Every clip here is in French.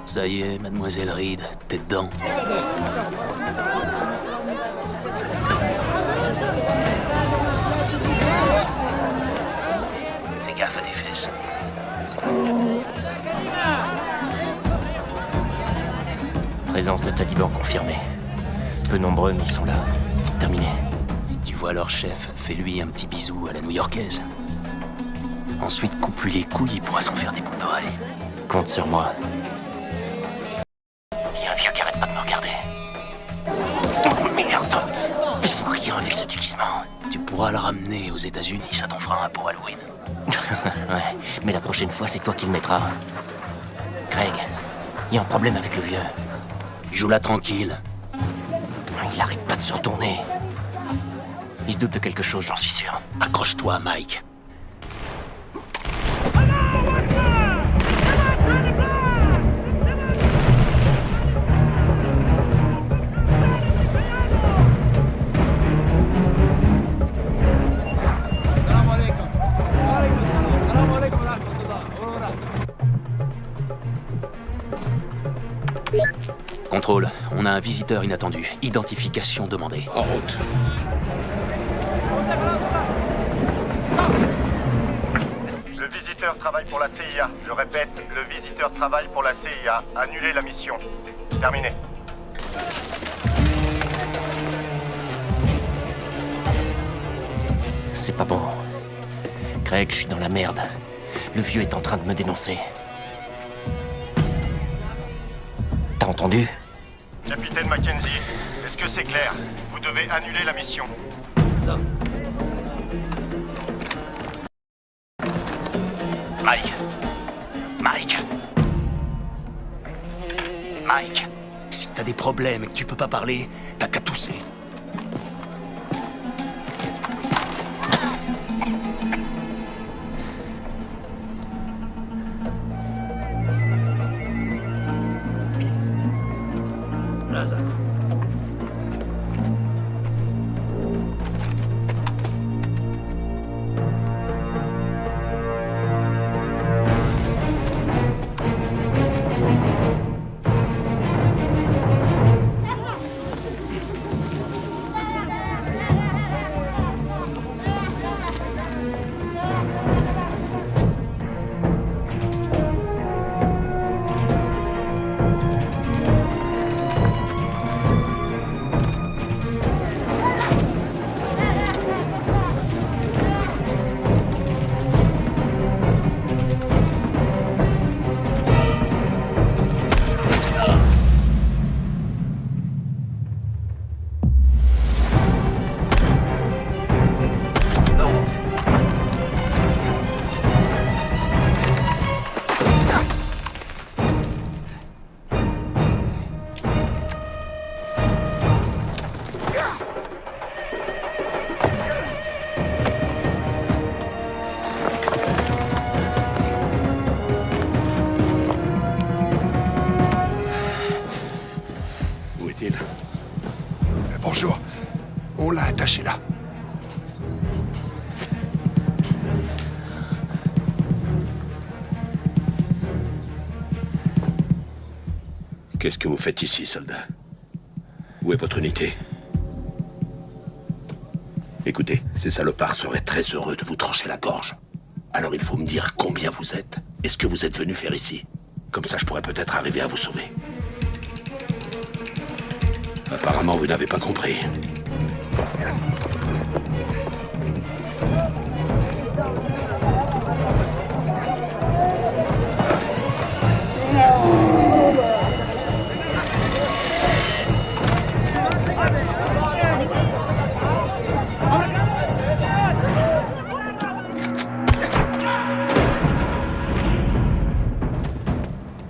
Ça y est, mademoiselle Reed, t'es dedans. Fais gaffe à tes fesses. Présence de talibans confirmée. Peu nombreux, mais ils sont là. Terminé. Si tu vois leur chef, fais-lui un petit bisou à la new-yorkaise. Ensuite, coupe-lui les couilles, il pourra s'en faire des boucles d'oreilles. Compte sur moi. Il y a un vieux qui arrête pas de me regarder. Oh merde! Je vois rien avec ce déguisement. Tu pourras le ramener aux États-Unis, ça t'en fera un pour Halloween. Ouais, mais la prochaine fois, c'est toi qui le mettras. Greg, il y a un problème avec le vieux. Joue-la tranquille. Il arrête pas de se retourner. Il se doute de quelque chose, j'en suis sûr. Accroche-toi, Mike. Contrôle, on a un visiteur inattendu. Identification demandée. En route. Le visiteur travaille pour la CIA. Je répète, le visiteur travaille pour la CIA. Annulez la mission. Terminé. C'est pas bon. Greg, je suis dans la merde. Le vieux est en train de me dénoncer. T'as entendu? Capitaine Mackenzie, est-ce que c'est clair? Vous devez annuler la mission. Mike. Mike. Mike. Si t'as des problèmes et que tu peux pas parler, t'as qu'à tousser. Qu'est-ce que vous faites ici, soldat? Où est votre unité? Écoutez, ces salopards seraient très heureux de vous trancher la gorge. Alors il faut me dire combien vous êtes et ce que vous êtes venu faire ici. Comme ça, je pourrais peut-être arriver à vous sauver. Apparemment, vous n'avez pas compris.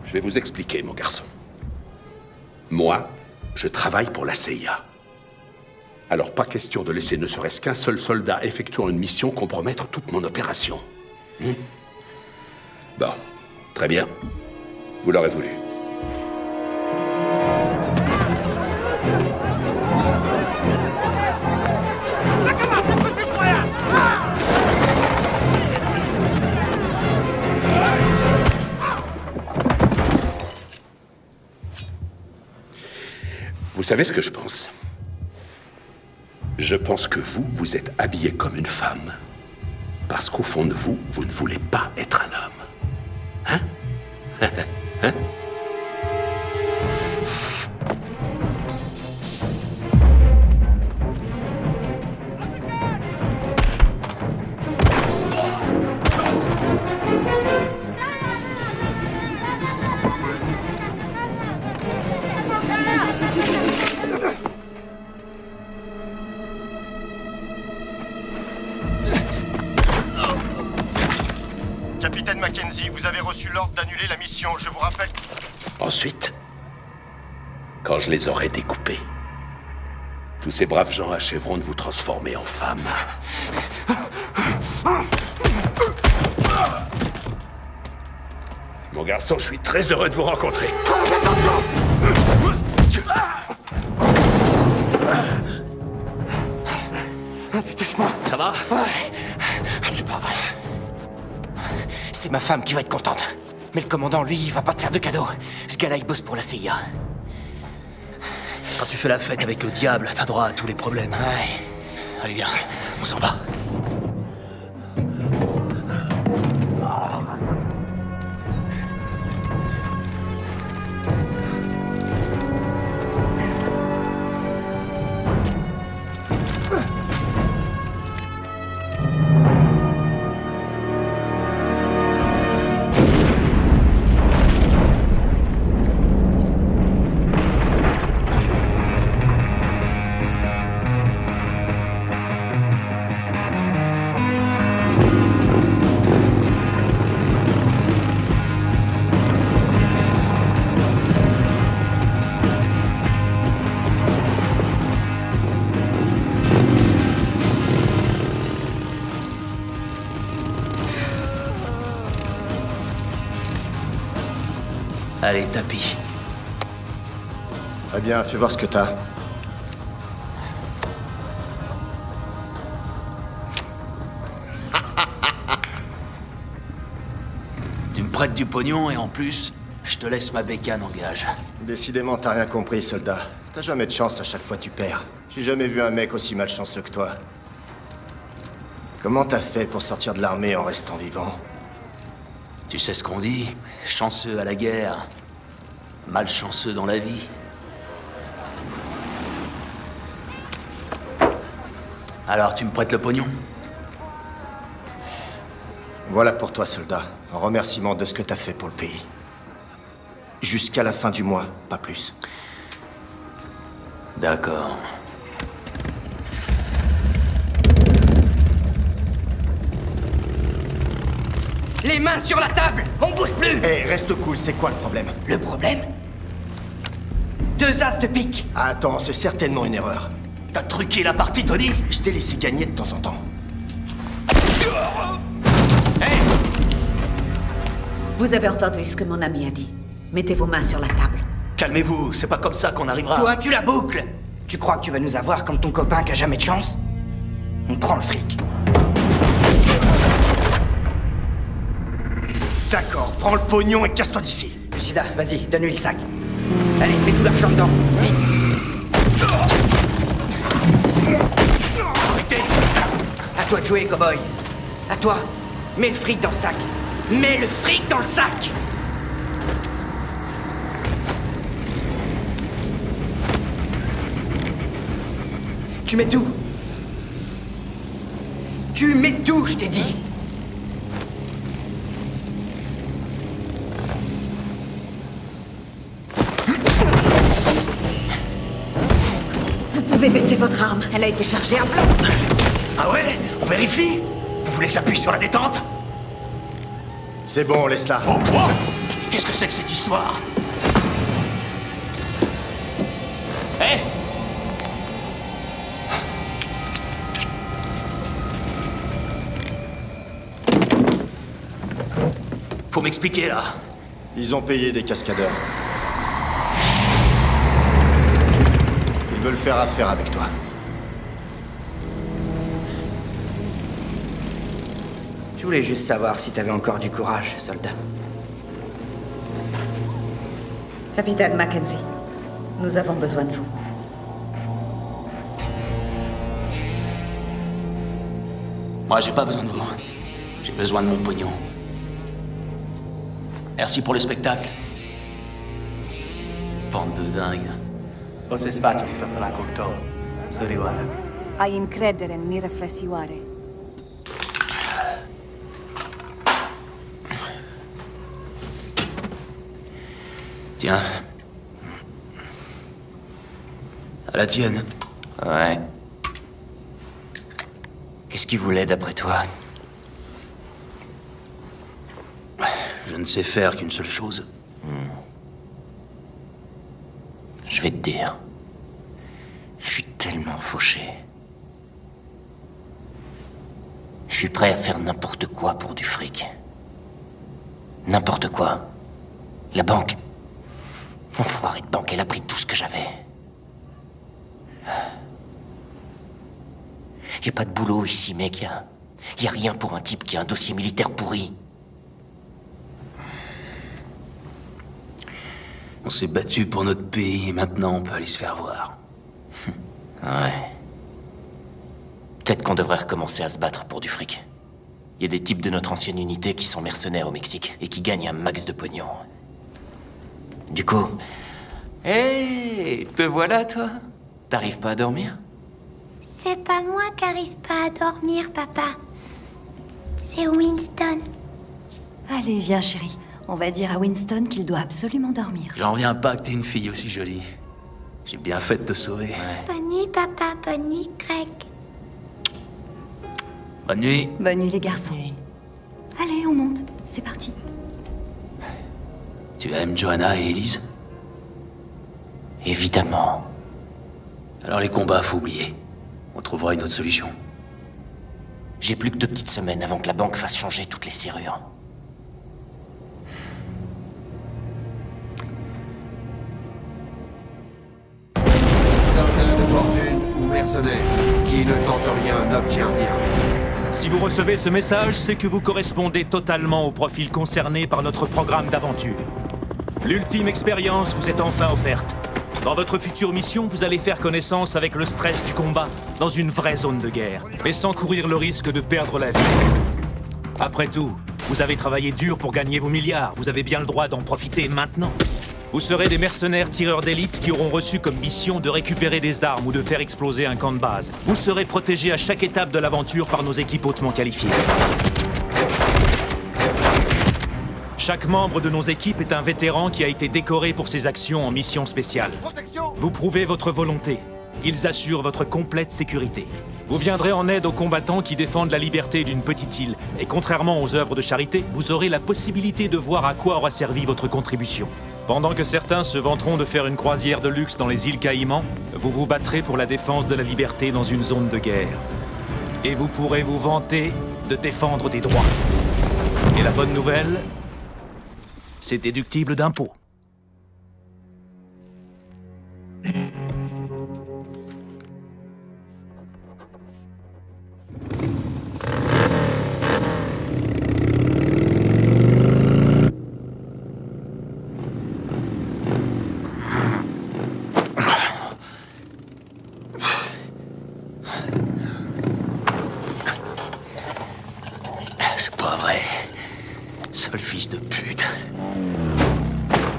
Je vais vous expliquer, mon garçon. Moi, je travaille pour la CIA. Alors, pas question de laisser ne serait-ce qu'un seul soldat effectuant une mission compromettre toute mon opération. Bon, très bien. Vous l'aurez voulu. Vous savez ce que je pense? Je pense que vous êtes habillé comme une femme. Parce qu'au fond de vous, vous ne voulez pas être un homme. Hein? Hein? Capitaine Mackenzie, vous avez reçu l'ordre d'annuler la mission, je vous rappelle... Ensuite, quand je les aurai découpés, tous ces braves gens achèveront de vous transformer en femme. Mon garçon, je suis très heureux de vous rencontrer. Touche-moi. Ça va? Ouais. C'est pas vrai. C'est ma femme qui va être contente. Mais le commandant, lui, il va pas te faire de cadeau. Ce gars-là, il bosse pour la CIA. Quand tu fais la fête avec le diable, t'as droit à tous les problèmes. Ouais. Allez, viens, on s'en va. Allez, tapis. Très bien, fais voir ce que t'as. Tu me prêtes du pognon et en plus, je te laisse ma bécane en gage. Décidément, t'as rien compris, soldat. T'as jamais de chance, à chaque fois tu perds. J'ai jamais vu un mec aussi malchanceux que toi. Comment t'as fait pour sortir de l'armée en restant vivant? Tu sais ce qu'on dit? Chanceux à la guerre, malchanceux dans la vie. Alors, tu me prêtes le pognon? Voilà pour toi, soldat. En remerciement de ce que t'as fait pour le pays. Jusqu'à la fin du mois, pas plus. D'accord. Les mains sur la table! On bouge plus! Hé, reste cool, c'est quoi le problème? Le problème? 2 as de pique! Ah, attends, c'est certainement une erreur. T'as truqué la partie, Tony? Je t'ai laissé gagner de temps en temps. Hé! Vous avez entendu ce que mon ami a dit. Mettez vos mains sur la table. Calmez-vous, c'est pas comme ça qu'on arrivera. Toi, tu la boucles! Tu crois que tu vas nous avoir comme ton copain qui a jamais de chance? On prend le fric. D'accord, prends le pognon et casse-toi d'ici. Lucida, vas-y, donne-lui le sac. Allez, mets tout l'argent dedans, vite. Arrêtez! À toi de jouer, cowboy. À toi. Mets le fric dans le sac. Mets le fric dans le sac. Tu mets tout. Tu mets tout, je t'ai dit. Vous pouvez baisser votre arme. Elle a été chargée à blanc. Ah ouais? On vérifie? Vous voulez que j'appuie sur la détente? C'est bon, laisse-la. Oh, oh! Qu'est-ce que c'est que cette histoire? Hé! Faut m'expliquer, là. Ils ont payé des cascadeurs. Ils veulent faire affaire avec toi. Je voulais juste savoir si t'avais encore du courage, soldat. Capitaine Mackenzie, nous avons besoin de vous. Moi, j'ai pas besoin de vous. J'ai besoin de mon pognon. Merci pour le spectacle. Bande de dingues. O se sfaccia per la cultura. Sorriare. Hai incredere in mi riflessione. Tiens. À la tienne. Ouais. Qu'est-ce qu'il voulait d'après toi? Je ne sais faire qu'une seule chose. Je vais te dire. Je suis tellement fauché. Je suis prêt à faire n'importe quoi pour du fric. N'importe quoi. La banque. Enfoirée de banque, elle a pris tout ce que j'avais. Y a pas de boulot ici, mec. Y a rien pour un type qui a un dossier militaire pourri. On s'est battu pour notre pays et maintenant on peut aller se faire voir. Ouais. Peut-être qu'on devrait recommencer à se battre pour du fric. Il y a des types de notre ancienne unité qui sont mercenaires au Mexique et qui gagnent un max de pognon. Du coup... Hé, te voilà, toi? T'arrives pas à dormir? C'est pas moi qui arrive pas à dormir, papa. C'est Winston. Allez, viens, chérie. On va dire à Winston qu'il doit absolument dormir. J'en reviens pas que t'aies une fille aussi jolie. J'ai bien fait de te sauver. Bonne nuit, papa. Bonne nuit, Greg. Bonne nuit. Bonne nuit, les garçons. Allez, on monte. C'est parti. Tu aimes Johanna et Elise? Évidemment. Alors les combats, faut oublier. On trouvera une autre solution. J'ai plus que 2 petites semaines avant que la banque fasse changer toutes les serrures. Soldat de fortune ou mercenaire, qui ne tente rien n'obtient rien. Si vous recevez ce message, c'est que vous correspondez totalement au profil concerné par notre programme d'aventure. L'ultime expérience vous est enfin offerte. Dans votre future mission, vous allez faire connaissance avec le stress du combat dans une vraie zone de guerre, mais sans courir le risque de perdre la vie. Après tout, vous avez travaillé dur pour gagner vos milliards, vous avez bien le droit d'en profiter maintenant. Vous serez des mercenaires tireurs d'élite qui auront reçu comme mission de récupérer des armes ou de faire exploser un camp de base. Vous serez protégés à chaque étape de l'aventure par nos équipes hautement qualifiées. Chaque membre de nos équipes est un vétéran qui a été décoré pour ses actions en mission spéciale. Vous prouvez votre volonté. Ils assurent votre complète sécurité. Vous viendrez en aide aux combattants qui défendent la liberté d'une petite île. Et contrairement aux œuvres de charité, vous aurez la possibilité de voir à quoi aura servi votre contribution. Pendant que certains se vanteront de faire une croisière de luxe dans les îles Caïmans, vous vous battrez pour la défense de la liberté dans une zone de guerre. Et vous pourrez vous vanter de défendre des droits. Et la bonne nouvelle, c'est déductible d'impôts. C'est pas vrai. Sale fils de pute.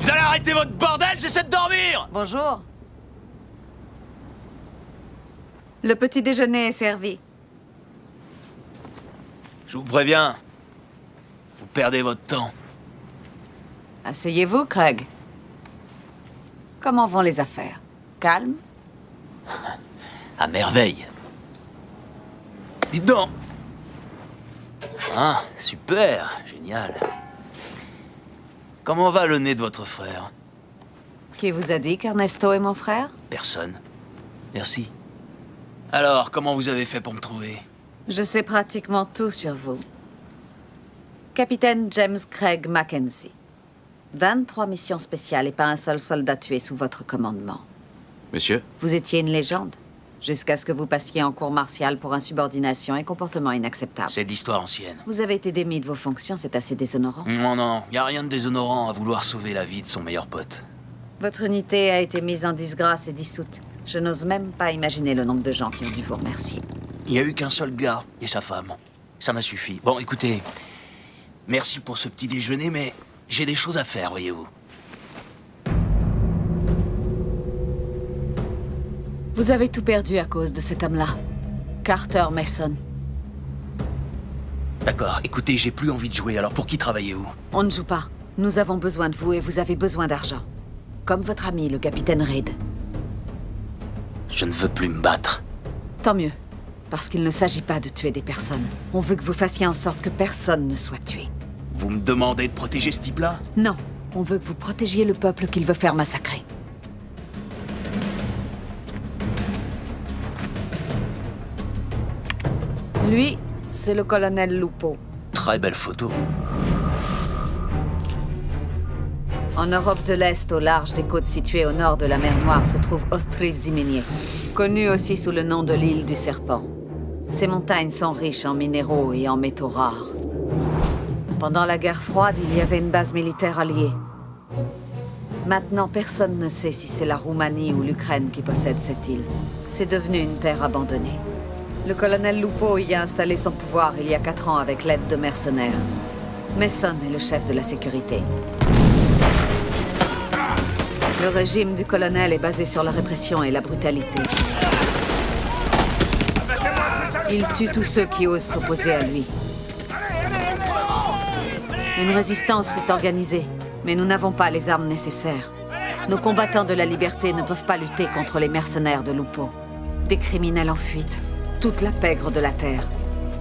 Vous allez arrêter votre bordel, j'essaie de dormir! Bonjour. Le petit déjeuner est servi. Je vous préviens. Vous perdez votre temps. Asseyez-vous, Craig. Comment vont les affaires? Calme? À merveille. Dites donc! Ah, super, génial. Comment va le nez de votre frère? Qui vous a dit qu'Ernesto est mon frère? Personne. Merci. Alors, comment vous avez fait pour me trouver? Je sais pratiquement tout sur vous. Capitaine James Craig Mackenzie. 23 missions spéciales et pas un seul soldat tué sous votre commandement. Monsieur? Vous étiez une légende, jusqu'à ce que vous passiez en cour martiale pour insubordination et comportement inacceptable. C'est d'histoire ancienne. Vous avez été démis de vos fonctions, c'est assez déshonorant. Non, y a rien de déshonorant à vouloir sauver la vie de son meilleur pote. Votre unité a été mise en disgrâce et dissoute. Je n'ose même pas imaginer le nombre de gens qui ont dû vous remercier. Il y a eu qu'un seul gars et sa femme. Ça m'a suffi. Bon, écoutez, merci pour ce petit déjeuner, mais j'ai des choses à faire, voyez-vous. Vous avez tout perdu à cause de cet homme-là. Carter Mason. D'accord, écoutez, j'ai plus envie de jouer, alors pour qui travaillez-vous? On ne joue pas. Nous avons besoin de vous et vous avez besoin d'argent. Comme votre ami, le capitaine Reed. Je ne veux plus me battre. Tant mieux. Parce qu'il ne s'agit pas de tuer des personnes. On veut que vous fassiez en sorte que personne ne soit tué. Vous me demandez de protéger ce type-là? Non. On veut que vous protégiez le peuple qu'il veut faire massacrer. Lui, c'est le colonel Lupo. Très belle photo. En Europe de l'Est, au large des côtes situées au nord de la mer Noire, se trouve Ostriv Zimenier, connu aussi sous le nom de l'île du Serpent. Ces montagnes sont riches en minéraux et en métaux rares. Pendant la guerre froide, il y avait une base militaire alliée. Maintenant, personne ne sait si c'est la Roumanie ou l'Ukraine qui possède cette île. C'est devenu une terre abandonnée. Le colonel Lupo y a installé son pouvoir il y a 4 ans avec l'aide de mercenaires. Mason est le chef de la sécurité. Le régime du colonel est basé sur la répression et la brutalité. Il tue tous ceux qui osent s'opposer à lui. Une résistance s'est organisée, mais nous n'avons pas les armes nécessaires. Nos combattants de la liberté ne peuvent pas lutter contre les mercenaires de Lupo. Des criminels en fuite, toute la pègre de la Terre.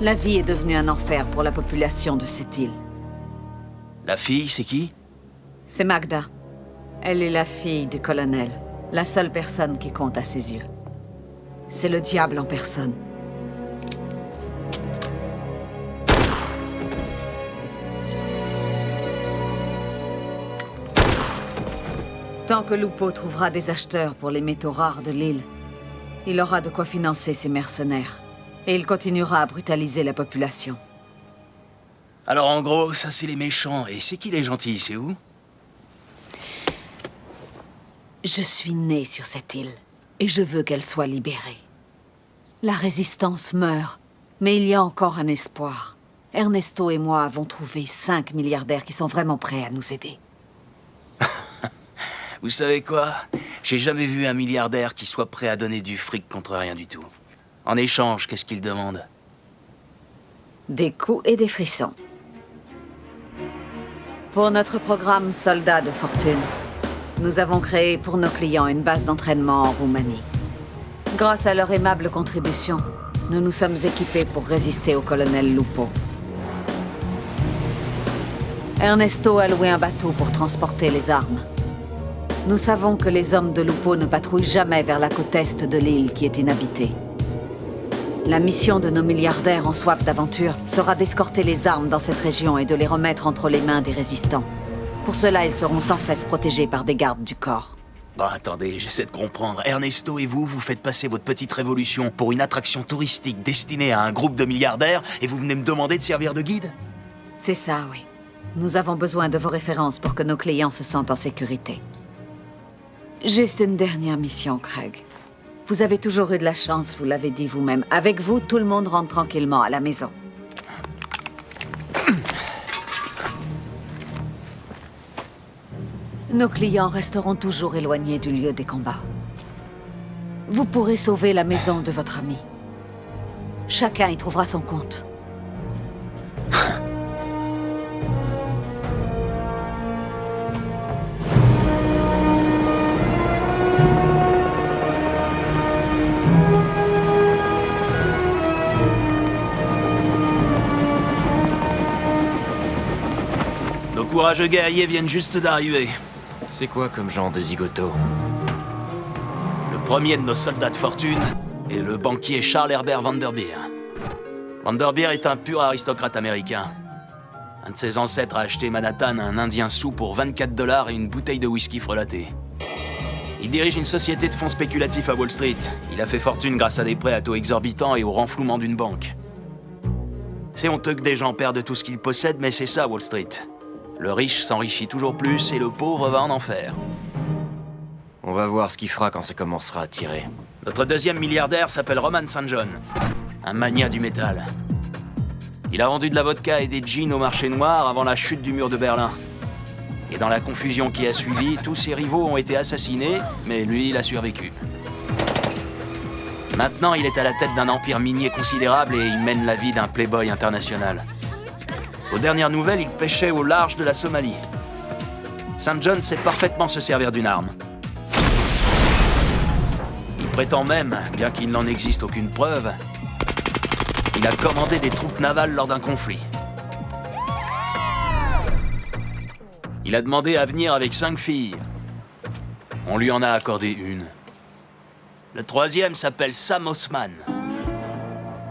La vie est devenue un enfer pour la population de cette île. La fille, c'est qui? C'est Magda. Elle est la fille du colonel, la seule personne qui compte à ses yeux. C'est le diable en personne. Tant que Lupo trouvera des acheteurs pour les métaux rares de l'île, il aura de quoi financer ses mercenaires. Et il continuera à brutaliser la population. Alors en gros, ça c'est les méchants. Et c'est qui les gentils, c'est où? Je suis née sur cette île, et je veux qu'elle soit libérée. La résistance meurt, mais il y a encore un espoir. Ernesto et moi avons trouvé 5 milliardaires qui sont vraiment prêts à nous aider. Vous savez quoi? J'ai jamais vu un milliardaire qui soit prêt à donner du fric contre rien du tout. En échange, qu'est-ce qu'il demande? Des coups et des frissons. Pour notre programme Soldats de Fortune, nous avons créé pour nos clients une base d'entraînement en Roumanie. Grâce à leur aimable contribution, nous nous sommes équipés pour résister au colonel Lupo. Ernesto a loué un bateau pour transporter les armes. Nous savons que les hommes de Lupo ne patrouillent jamais vers la côte est de l'île qui est inhabitée. La mission de nos milliardaires en soif d'aventure sera d'escorter les armes dans cette région et de les remettre entre les mains des résistants. Pour cela, ils seront sans cesse protégés par des gardes du corps. Bon, attendez, j'essaie de comprendre. Ernesto et vous faites passer votre petite révolution pour une attraction touristique destinée à un groupe de milliardaires et vous venez me demander de servir de guide? C'est ça, oui. Nous avons besoin de vos références pour que nos clients se sentent en sécurité. Juste une dernière mission, Craig. Vous avez toujours eu de la chance, vous l'avez dit vous-même. Avec vous, tout le monde rentre tranquillement à la maison. nos clients resteront toujours éloignés du lieu des combats. Vous pourrez sauver la maison de votre ami. Chacun y trouvera son compte. Nos courageux guerriers viennent juste d'arriver. C'est quoi comme genre de zigoto? Le premier de nos soldats de fortune est le banquier Charles Herbert Vanderbeer. Vanderbeer est un pur aristocrate américain. Un de ses ancêtres a acheté Manhattan à un Indien sou pour 24 $ et une bouteille de whisky frelatée. Il dirige une société de fonds spéculatifs à Wall Street. Il a fait fortune grâce à des prêts à taux exorbitants et au renflouement d'une banque. C'est honteux que des gens perdent tout ce qu'ils possèdent, mais c'est ça Wall Street. Le riche s'enrichit toujours plus et le pauvre va en enfer. On va voir ce qu'il fera quand ça commencera à tirer. Notre deuxième milliardaire s'appelle Roman St. John, un mania du métal. Il a vendu de la vodka et des jeans au marché noir avant la chute du mur de Berlin. Et dans la confusion qui a suivi, tous ses rivaux ont été assassinés, mais lui, il a survécu. Maintenant, il est à la tête d'un empire minier considérable et il mène la vie d'un playboy international. Aux dernières nouvelles, il pêchait au large de la Somalie. St. John sait parfaitement se servir d'une arme. Il prétend même, bien qu'il n'en existe aucune preuve, qu'il a commandé des troupes navales lors d'un conflit. Il a demandé à venir avec 5 filles. On lui en a accordé une. Le troisième s'appelle Sam Osman.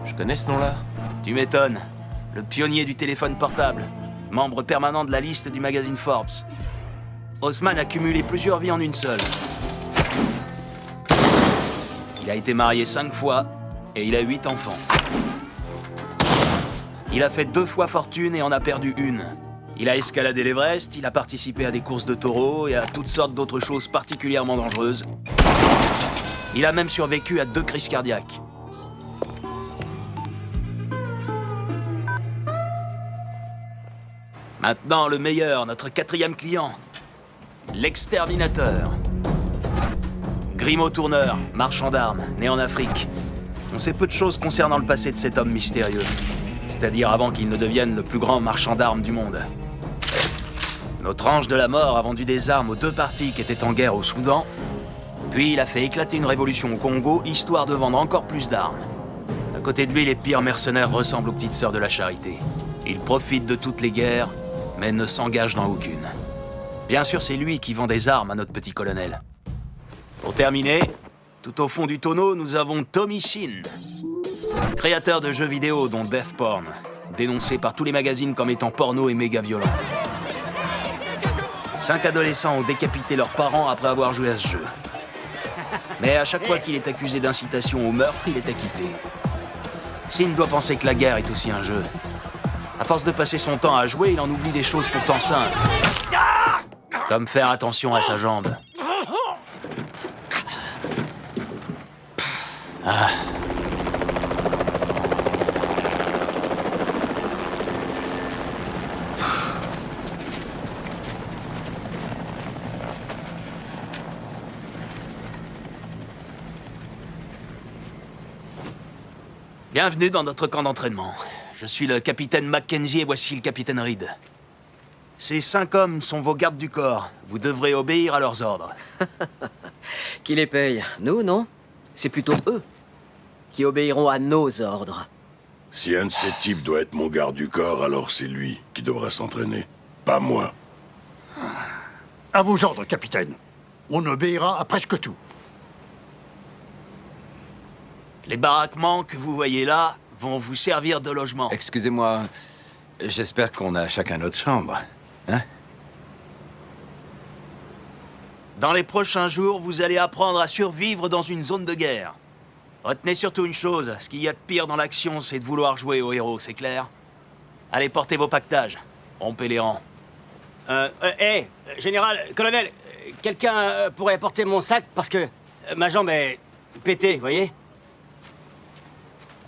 Je connais ce nom-là. Tu m'étonnes. Le pionnier du téléphone portable, membre permanent de la liste du magazine Forbes. Osman a cumulé plusieurs vies en une seule. Il a été marié 5 fois et il a 8 enfants. Il a fait 2 fois fortune et en a perdu une. Il a escaladé l'Everest, il a participé à des courses de taureaux et à toutes sortes d'autres choses particulièrement dangereuses. Il a même survécu à 2 crises cardiaques. Maintenant, le meilleur, notre 4e client. L'exterminateur. Grimaud Tourneur, marchand d'armes, né en Afrique. On sait peu de choses concernant le passé de cet homme mystérieux. C'est-à-dire avant qu'il ne devienne le plus grand marchand d'armes du monde. Notre ange de la mort a vendu des armes aux 2 parties qui étaient en guerre au Soudan. Puis il a fait éclater une révolution au Congo, histoire de vendre encore plus d'armes. À côté de lui, les pires mercenaires ressemblent aux petites sœurs de la charité. Ils profitent de toutes les guerres, mais ne s'engagent dans aucune. Bien sûr, c'est lui qui vend des armes à notre petit colonel. Pour terminer, tout au fond du tonneau, nous avons Tommy Shin, créateur de jeux vidéo dont Death Porn, dénoncé par tous les magazines comme étant porno et méga violent. 5 adolescents ont décapité leurs parents après avoir joué à ce jeu. Mais à chaque fois qu'il est accusé d'incitation au meurtre, il est acquitté. Sin doit penser que la guerre est aussi un jeu. À force de passer son temps à jouer, il en oublie des choses pourtant simples. Comme faire attention à sa jambe. Ah. Bienvenue dans notre camp d'entraînement. Je suis le capitaine Mackenzie et voici le capitaine Reed. Ces 5 hommes sont vos gardes du corps. Vous devrez obéir à leurs ordres. Qui les paye? Nous, non? C'est plutôt eux qui obéiront à nos ordres. Si un de ces types doit être mon garde du corps, alors c'est lui qui devra s'entraîner, pas moi. À vos ordres, capitaine. On obéira à presque tout. Les baraquements que vous voyez là vont vous servir de logement. Excusez-moi, j'espère qu'on a chacun notre chambre, hein? Dans les prochains jours, vous allez apprendre à survivre dans une zone de guerre. Retenez surtout une chose, ce qu'il y a de pire dans l'action, c'est de vouloir jouer au héros, c'est clair? Allez, portez vos pactages. Rompez les rangs. Général, colonel, quelqu'un pourrait porter mon sac parce que ma jambe est pétée, vous voyez?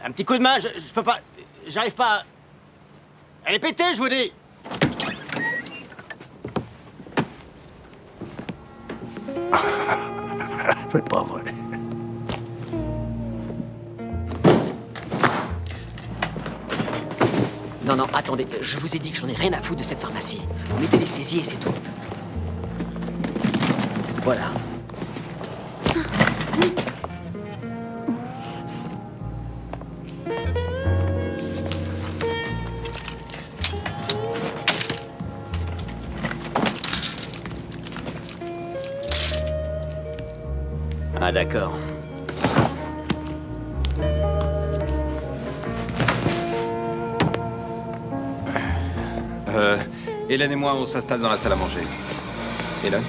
Un petit coup de main, je peux pas... J'arrive pas à... Elle est pétée, je vous dis! C'est pas vrai. Non, non, attendez. Je vous ai dit que j'en ai rien à foutre de cette pharmacie. Vous mettez les saisies et c'est tout. Voilà. Ah, d'accord. Hélène et moi, on s'installe dans la salle à manger. Hélène?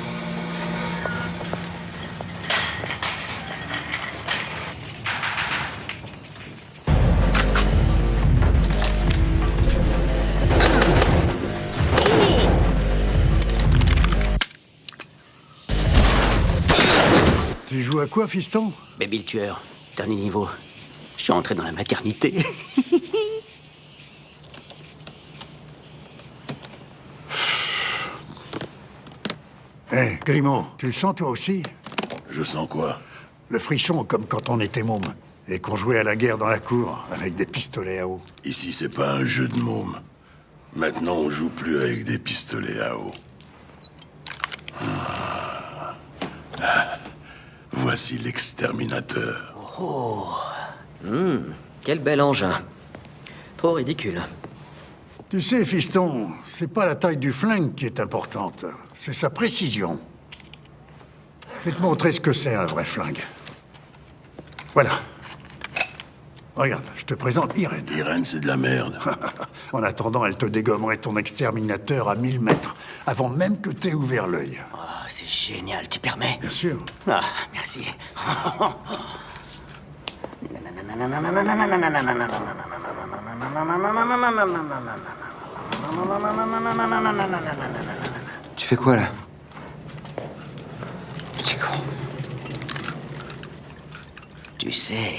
Tu joues à quoi, fiston? Baby le tueur, dernier niveau. Je suis rentré dans la maternité. Hé, Grimaud, tu le sens toi aussi? Je sens quoi? Le frisson, comme quand on était môme. Et qu'on jouait à la guerre dans la cour, avec des pistolets à eau. Ici, c'est pas un jeu de môme. Maintenant, on joue plus avec des pistolets à eau. Voici l'exterminateur. Oh. Quel bel engin. Trop ridicule. Tu sais, fiston, c'est pas la taille du flingue qui est importante, c'est sa précision. Je vais te montrer ce que c'est un vrai flingue. Voilà. Regarde, je te présente Irène. Irène, c'est de la merde. En attendant, elle te dégommerait ton exterminateur à 1000 mètres, avant même que t'aies ouvert l'œil. Oh, c'est génial, tu permets? Bien sûr. Ah, merci. Tu fais quoi, là? C'est con. Tu sais,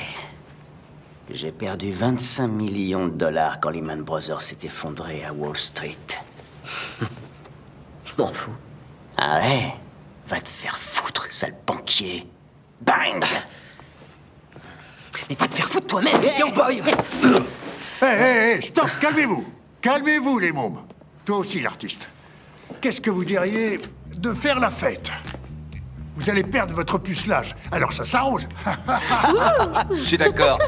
j'ai perdu 25 millions de dollars quand Lehman Brothers s'est effondré à Wall Street. Je m'en fous. Ah ouais? Va te faire foutre, sale banquier. Bang! Mais va te faire foutre toi-même, Yo Boy! Hé, stop, calmez-vous. Calmez-vous, les mômes. Toi aussi, l'artiste. Qu'est-ce que vous diriez de faire la fête? Vous allez perdre votre pucelage, alors ça s'arrange. Je suis d'accord.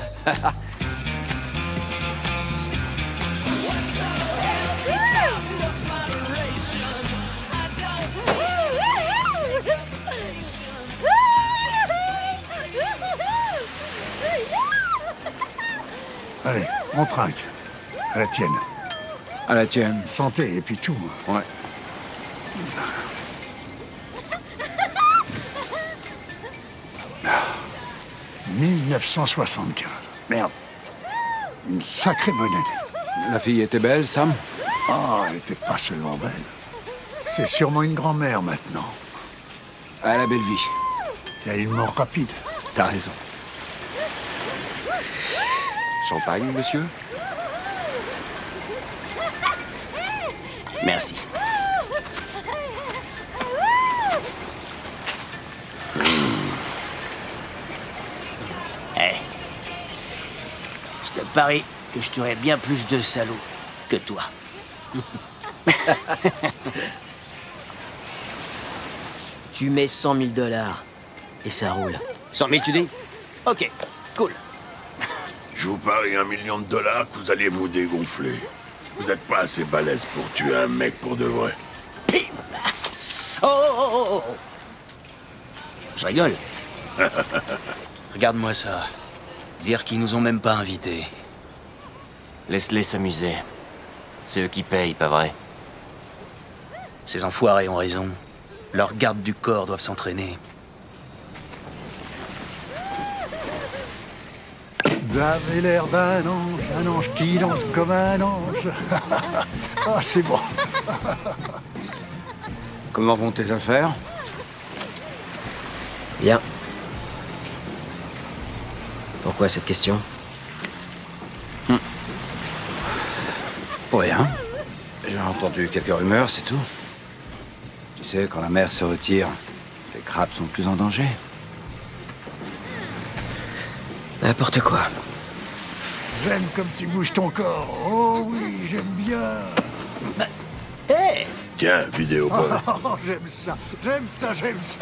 Allez, on trinque. À la tienne. À la tienne. Santé, et puis tout. Ouais. « 1975. Merde. Une sacrée bonne année. La fille était belle, Sam? Oh, elle était pas seulement belle. C'est sûrement une grand-mère maintenant. À la belle vie. Il y a une mort rapide. T'as raison. Champagne, monsieur? Merci. Je te parie que je tuerais bien plus de salauds que toi. Tu mets 100 000 dollars et ça roule. 100 000, tu dis? Ok, cool. Je vous parie $1 million que vous allez vous dégonfler. Vous n'êtes pas assez balèze pour tuer un mec pour de vrai. Pim! Oh! Je rigole. Regarde-moi ça. Dire qu'ils nous ont même pas invités. Laisse-les s'amuser. C'est eux qui payent, pas vrai? Ces enfoirés ont raison. Leurs gardes du corps doivent s'entraîner. Vous avez l'air d'un ange qui danse comme un ange. Ah, c'est bon. Comment vont tes affaires? Bien. Pourquoi cette question? Pour rien. J'ai entendu quelques rumeurs, c'est tout. Tu sais, quand la mer se retire, les crabes sont plus en danger. N'importe quoi. J'aime comme tu bouges ton corps. Oh oui, j'aime bien. Hé! Tiens, vidéo boy. Oh, j'aime ça, j'aime ça, j'aime ça.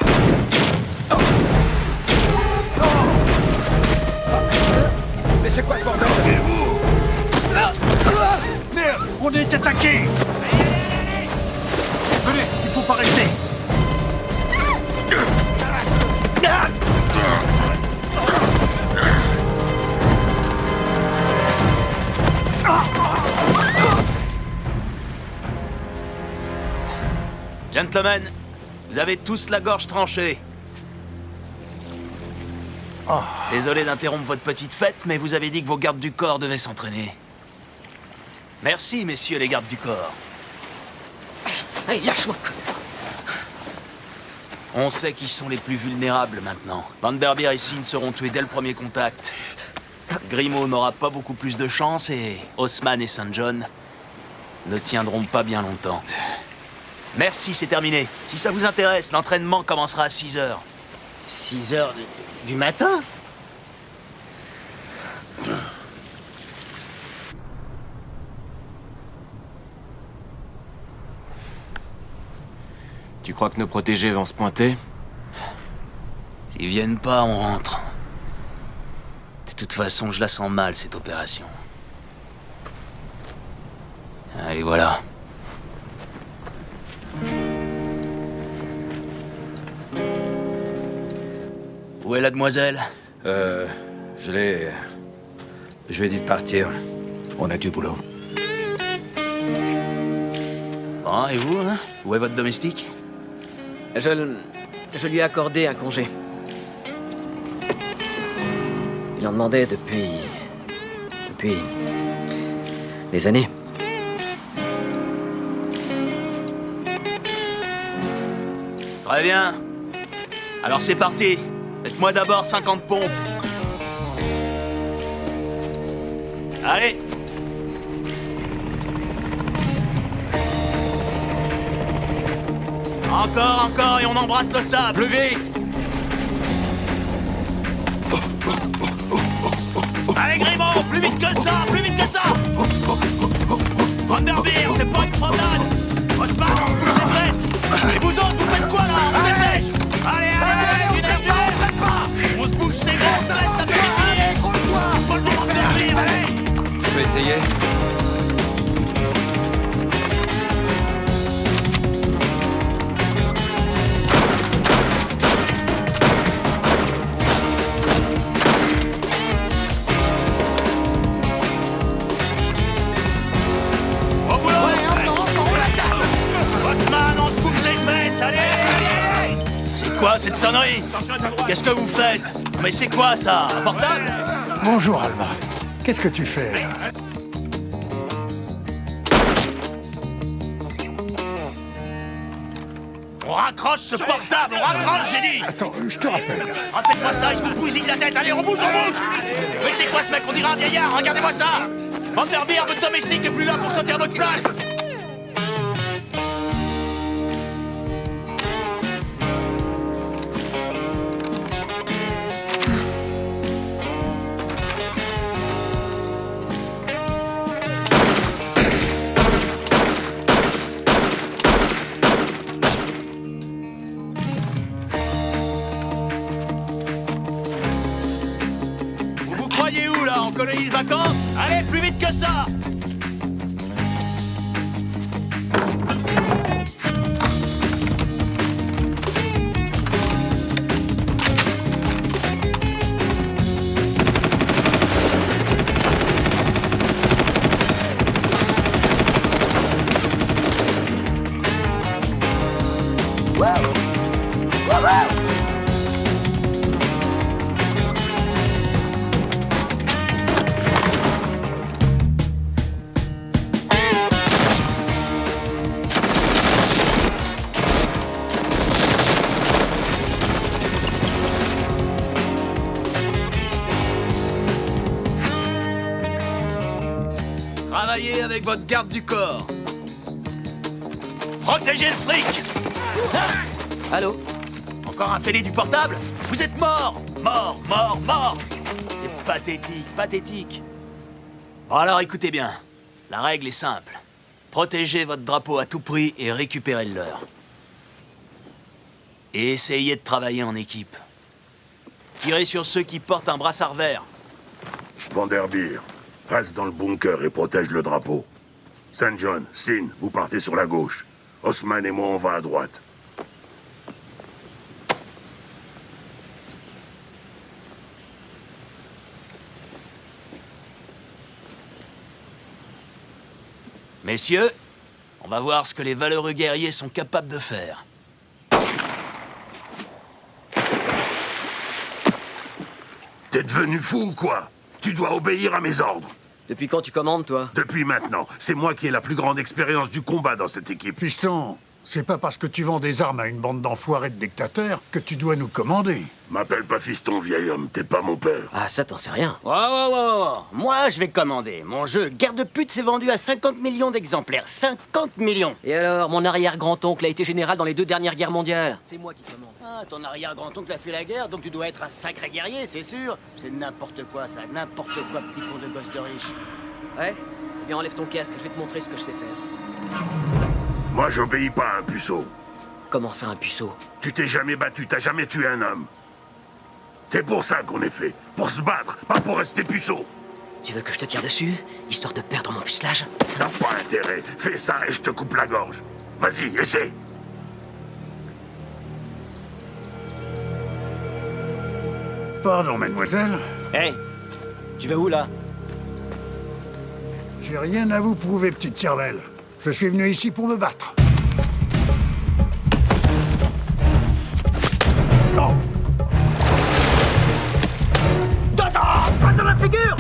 Mais c'est quoi ce bordel? Merde, on est attaqué. Venez, il faut pas rester. Gentlemen, vous avez tous la gorge tranchée. Désolé d'interrompre votre petite fête, mais vous avez dit que vos gardes du corps devaient s'entraîner. Merci, messieurs les gardes du corps. Allez, lâche-moi. On sait qui sont les plus vulnérables maintenant. Vanderbier et Sin seront tués dès le premier contact. Grimaud n'aura pas beaucoup plus de chance et Haussmann et St. John ne tiendront pas bien longtemps. Merci, c'est terminé. Si ça vous intéresse, l'entraînement commencera à 6 heures. 6 heures du matin? Tu crois que nos protégés vont se pointer? S'ils viennent pas, on rentre. De toute façon, je la sens mal, cette opération. Allez, voilà. Où est la demoiselle? Je lui ai dit de partir. On a du boulot. Bon, et vous, hein? Où est votre domestique? Je lui ai accordé un congé. Il en demandait depuis des années. Très bien. Alors c'est parti. Faites-moi d'abord 50 pompes. Allez. Encore, et on embrasse le sable. Plus vite. Allez, Grimaud, plus vite que ça, plus vite que ça. Vanderbier, c'est pas une promenade. Haussmann, on se bouge les fesses. Et vous autres, vous faites quoi là? On se dépêche. Allez, du nerf. On se bouge, c'est gros, on se laisse, t'as fini. C'est pas le moment de dormir, allez. Je vais essayer. Quoi cette sonnerie? Qu'est-ce que vous faites? Mais c'est quoi ça? Un portable? Bonjour Alma. Qu'est-ce que tu fais là? On raccroche ce portable, on raccroche, j'ai dit! Attends, je te rappelle. Refaites-moi ça, je vous bousille la tête, allez, on bouge, on bouge! Mais c'est quoi ce mec? On dirait un vieillard, regardez-moi ça! Vanderbier, votre domestique est plus là pour sauter à votre place! En colonie de vacances? Allez, plus vite que ça! Travaillez avec votre garde du corps. Protégez le fric. Allô? Encore un fêlé du portable? Vous êtes mort! Mort! C'est Pathétique, pathétique. Bon alors écoutez bien. La règle est simple. Protégez votre drapeau à tout prix et récupérez le leur. Et essayez de travailler en équipe. Tirez sur ceux qui portent un brassard vert. Vanderveer, reste dans le bunker et protège le drapeau. St. John, Sin, vous partez sur la gauche. Osman et moi, on va à droite. Messieurs, on va voir ce que les valeureux guerriers sont capables de faire. T'es devenu fou ou quoi? Tu dois obéir à mes ordres. Depuis quand tu commandes, toi? Depuis maintenant. C'est moi qui ai la plus grande expérience du combat dans cette équipe. Fiston, c'est pas parce que tu vends des armes à une bande d'enfoirés de dictateurs que tu dois nous commander. M'appelle pas fiston, vieil homme. T'es pas mon père. Ah, ça, t'en sais rien. Oh. Moi, je vais commander. Mon jeu Guerre de pute s'est vendu à 50 millions d'exemplaires. 50 millions. Et alors, mon arrière-grand-oncle a été général dans les 2 dernières guerres mondiales. C'est moi qui commande. Ah, ton arrière-grand-oncle a fait la guerre, donc tu dois être un sacré guerrier, c'est sûr. C'est n'importe quoi, ça. N'importe quoi, petit con de gosse de riche. Ouais? Eh bien, enlève ton casque, je vais te montrer ce que je sais faire. Moi, j'obéis pas à un puceau. Comment ça, un puceau? Tu t'es jamais battu, t'as jamais tué un homme. C'est pour ça qu'on est fait. Pour se battre, pas pour rester puceau. Tu veux que je te tire dessus, histoire de perdre mon pucelage? T'as pas intérêt. Fais ça et je te coupe la gorge. Vas-y, essaie. Pardon, mademoiselle. Hey, tu vas où, là? J'ai rien à vous prouver, petite cervelle. Je suis venu ici pour me battre. Non! Pas dans la figure!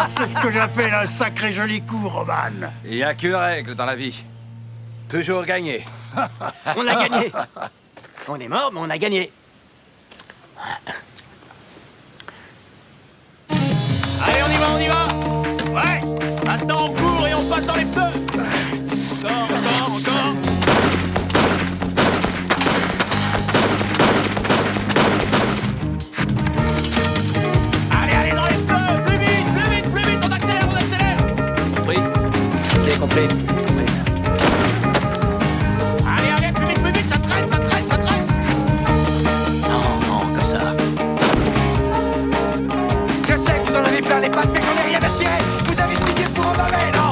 C'est ce que j'appelle un sacré joli coup, Roman. Il n'y a qu'une règle dans la vie. Toujours gagner. On a gagné. On est mort, mais on a gagné. Allez, on y va. Ouais. Maintenant, on court et on passe dans les pneus. Encore. Allez, dans les pneus. Plus vite, on accélère. Compris? Ok, complet. Allez, plus vite, ça traîne. Non, comme ça. Je sais que vous en avez plein les pattes, mais j'en ai rien à cirer. Vous avez signé pour en mauvais, non?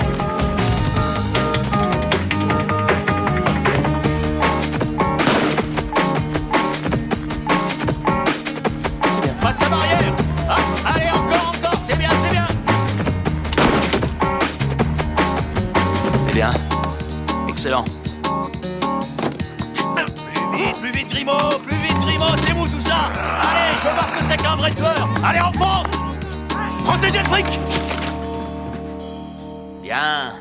Passe ta barrière. Ah, allez, encore, c'est bien. C'est bien. Excellent. Plus vite, Grimaud, c'est vous tout ça. Allez, je veux voir ce que c'est qu'un vrai tueur. Allez, en fonce. Protégez le fric. Bien.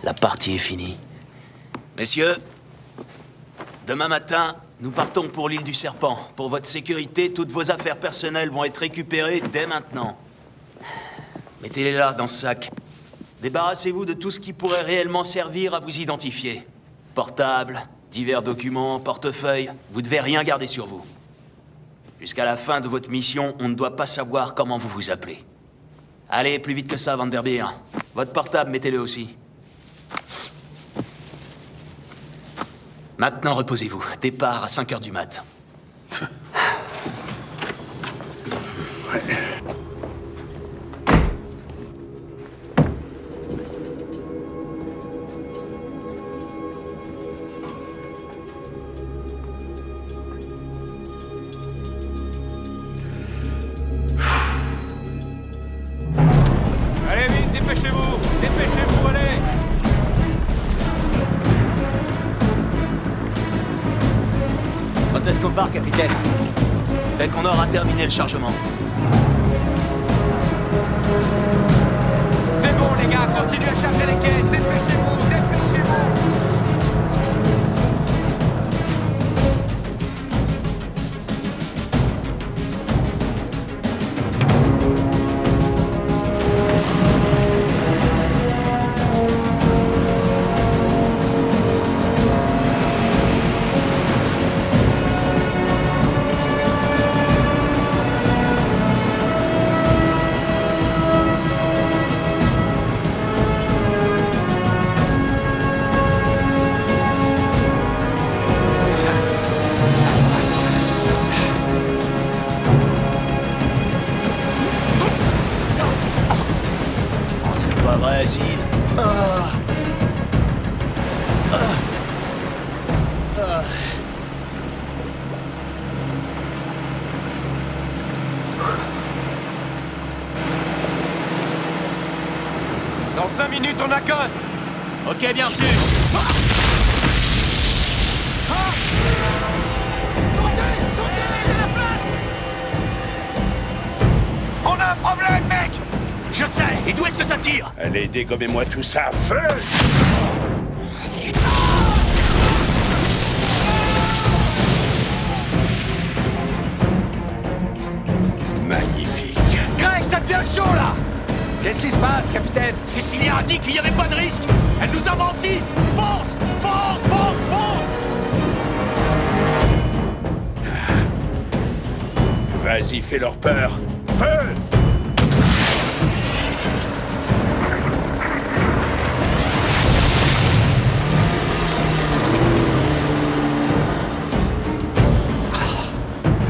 La partie est finie. Messieurs, demain matin, nous partons pour l'île du Serpent. Pour votre sécurité, toutes vos affaires personnelles vont être récupérées dès maintenant. Mettez-les là, dans ce sac. Débarrassez-vous de tout ce qui pourrait réellement servir à vous identifier. Portable, divers documents, portefeuille, vous devez rien garder sur vous. Jusqu'à la fin de votre mission, on ne doit pas savoir comment vous vous appelez. Allez, plus vite que ça, Vanderveer. Votre portable, mettez-le aussi. Maintenant, reposez-vous. Départ à 5h du mat'. part, capitaine? Dès qu'on aura terminé le chargement. C'est bon, les gars, continuez à charger les caisses. Dépêchez-vous, dépêchez-vous. Sid. Dans 5 minutes, on accoste. Ok, bien sûr. On a un problème, mec. Je sais. Et d'où est-ce que ça tire? Allez, dégommez-moi tout ça. Feu! Magnifique. Greg, ça devient chaud, là. Qu'est-ce qui se passe, capitaine? Cécilia a dit qu'il n'y avait pas de risque. Elle nous a menti. Fonce! Fonce! Fonce! Fonce! Vas-y, fais leur peur. Feu!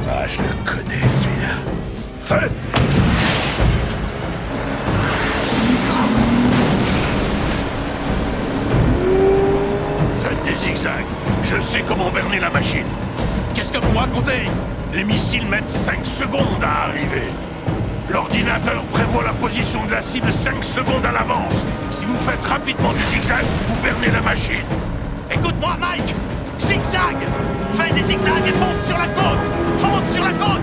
Ah, je le connais, celui-là. Feu! Faites des zigzags. Je sais comment berner la machine. Qu'est-ce que vous me racontez? Les missiles mettent 5 secondes à arriver. L'ordinateur prévoit la position de la cible 5 secondes à l'avance. Si vous faites rapidement du zigzag, vous bernez la machine. Écoute-moi, Mike! Zigzag! Fais des zigzags et fonce sur la côte! Fonce sur la côte!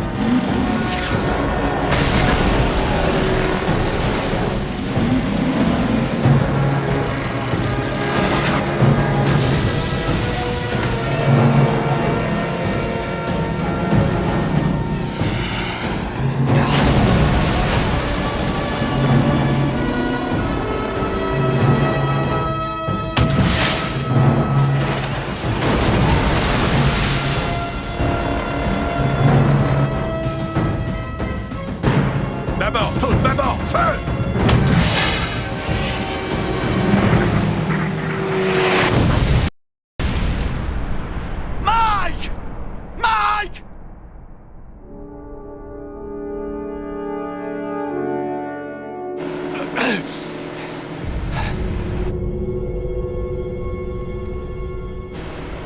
D'abord, tout d'abord, feu! Mike! Mike!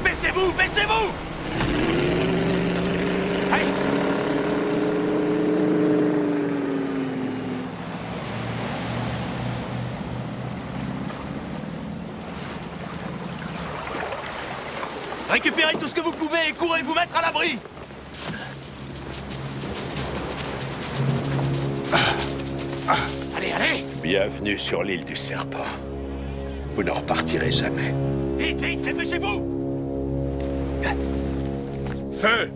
Baissez-vous! Baissez-vous! Hey! Récupérez tout ce que vous pouvez et courez vous mettre à l'abri! Allez, allez! Bienvenue sur l'île du Serpent. Vous n'en repartirez jamais. Vite, vite, dépêchez-vous! Feu!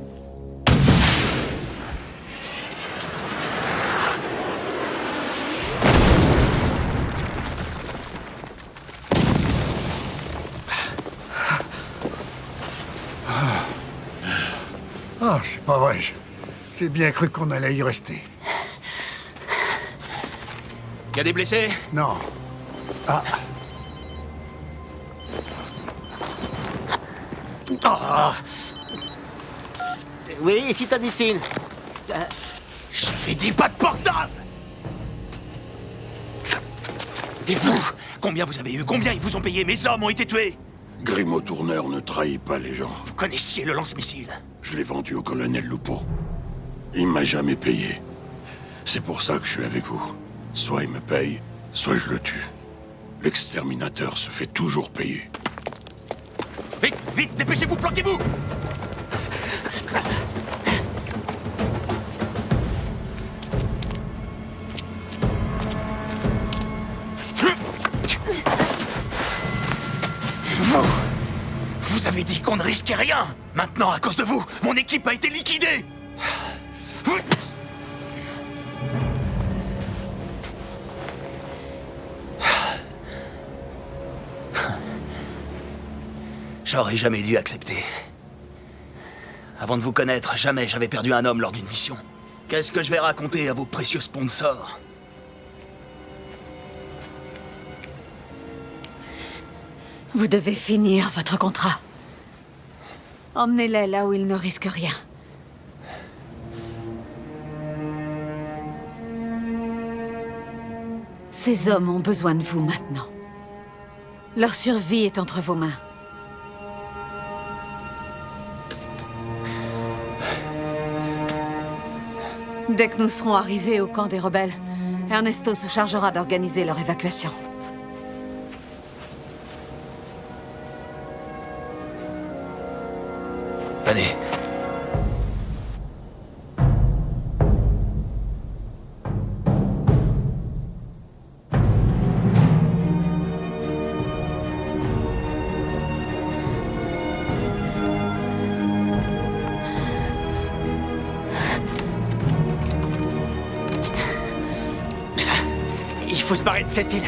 Ah, c'est pas vrai. J'ai bien cru qu'on allait y rester. Y a des blessés? Non. Ah. Oui, ici ta missile. J'avais dit pas de portable! Et vous? Combien vous avez eu? Combien ils vous ont payé? Mes hommes ont été tués! Grimaud Tourneur ne trahit pas les gens. Vous connaissiez le lance-missile? Je l'ai vendu au colonel Lupo. Il m'a jamais payé. C'est pour ça que je suis avec vous. Soit il me paye, soit je le tue. L'exterminateur se fait toujours payer. Vite, vite, dépêchez-vous, planquez-vous! vous avez dit qu'on ne risquait rien. Maintenant, à cause de vous, mon équipe a été liquidée. J'aurais jamais dû accepter. Avant de vous connaître, jamais j'avais perdu un homme lors d'une mission. Qu'est-ce que je vais raconter à vos précieux sponsors? Vous devez finir votre contrat. Emmenez-les là où ils ne risquent rien. Ces hommes ont besoin de vous maintenant. Leur survie est entre vos mains. Dès que nous serons arrivés au camp des rebelles, Ernesto se chargera d'organiser leur évacuation. Allez. Il faut se barrer de cette île.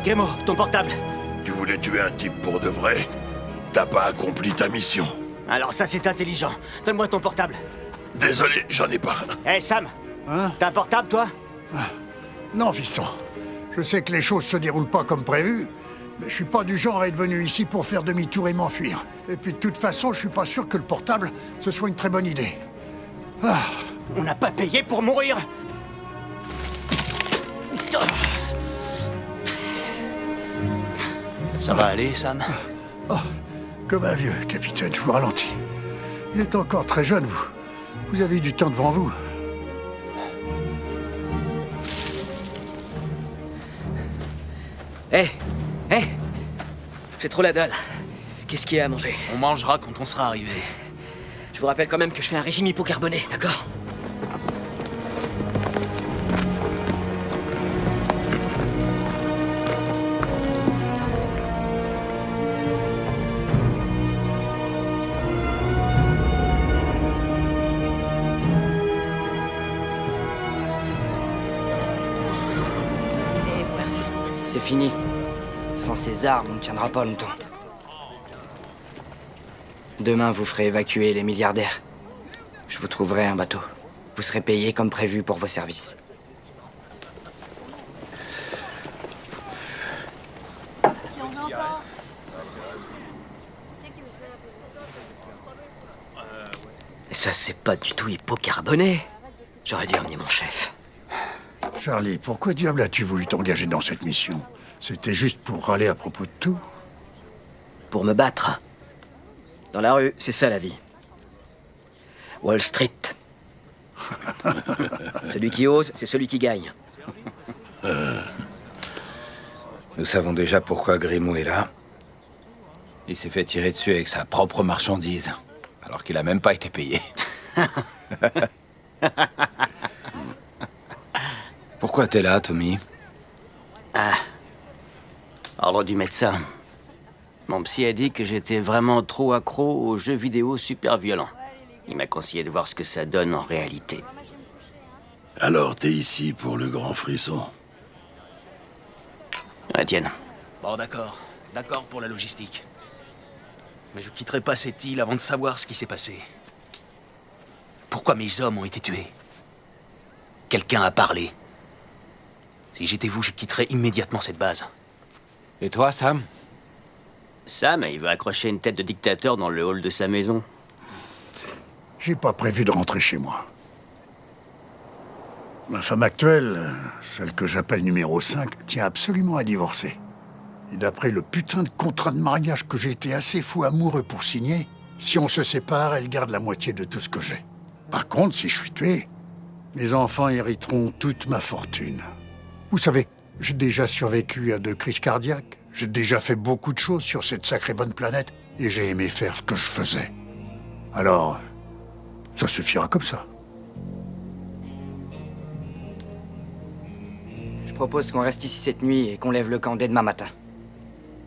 Grimo, ton portable. Tu voulais tuer un type pour de vrai? T'as pas accompli ta mission. Alors ça, c'est intelligent. Donne-moi ton portable. Désolé, j'en ai pas. Hé, Sam. Hein? T'as un portable, toi? Non, fiston. Je sais que les choses se déroulent pas comme prévu, mais je suis pas du genre à être venu ici pour faire demi-tour et m'enfuir. Et puis de toute façon, je suis pas sûr que le portable, ce soit une très bonne idée. Ah. On n'a pas payé pour mourir. Putain. Ça va aller, Sam? Oh, comme un vieux, capitaine, je vous ralentis. Vous êtes encore très jeune, vous. Vous avez du temps devant vous. Hé, j'ai trop la dalle. Qu'est-ce qu'il y a à manger? On mangera quand on sera arrivé. Je vous rappelle quand même que je fais un régime hypocarboné, d'accord? C'est fini. Sans ces armes, on ne tiendra pas longtemps. Demain, vous ferez évacuer les milliardaires. Je vous trouverai un bateau. Vous serez payé comme prévu pour vos services. Et ça, c'est pas du tout hypocarboné. J'aurais dû emmener mon chef. Charlie, pourquoi diable as-tu voulu t'engager dans cette mission? C'était juste pour râler à propos de tout? Pour me battre. Dans la rue, c'est ça la vie. Wall Street. Celui qui ose, c'est celui qui gagne. Nous savons déjà pourquoi Grimo est là. Il s'est fait tirer dessus avec sa propre marchandise, alors qu'il a même pas été payé. Pourquoi t'es là, Tommy? Ordre du médecin. Mon psy a dit que j'étais vraiment trop accro aux jeux vidéo super violents. Il m'a conseillé de voir ce que ça donne en réalité. Alors t'es ici pour le grand frisson. La tienne. Bon, d'accord. D'accord pour la logistique. Mais je quitterai pas cette île avant de savoir ce qui s'est passé. Pourquoi mes hommes ont été tués? Quelqu'un a parlé. Si j'étais vous, je quitterais immédiatement cette base. Et toi, Sam? Sam, il veut accrocher une tête de dictateur dans le hall de sa maison. J'ai pas prévu de rentrer chez moi. Ma femme actuelle, celle que j'appelle numéro 5, tient absolument à divorcer. Et d'après le putain de contrat de mariage que j'ai été assez fou amoureux pour signer, si on se sépare, elle garde la moitié de tout ce que j'ai. Par contre, si je suis tué, mes enfants hériteront toute ma fortune. Vous savez, j'ai déjà survécu à 2 crises cardiaques, j'ai déjà fait beaucoup de choses sur cette sacrée bonne planète, et j'ai aimé faire ce que je faisais. Alors, ça suffira comme ça. Je propose qu'on reste ici cette nuit et qu'on lève le camp dès demain matin.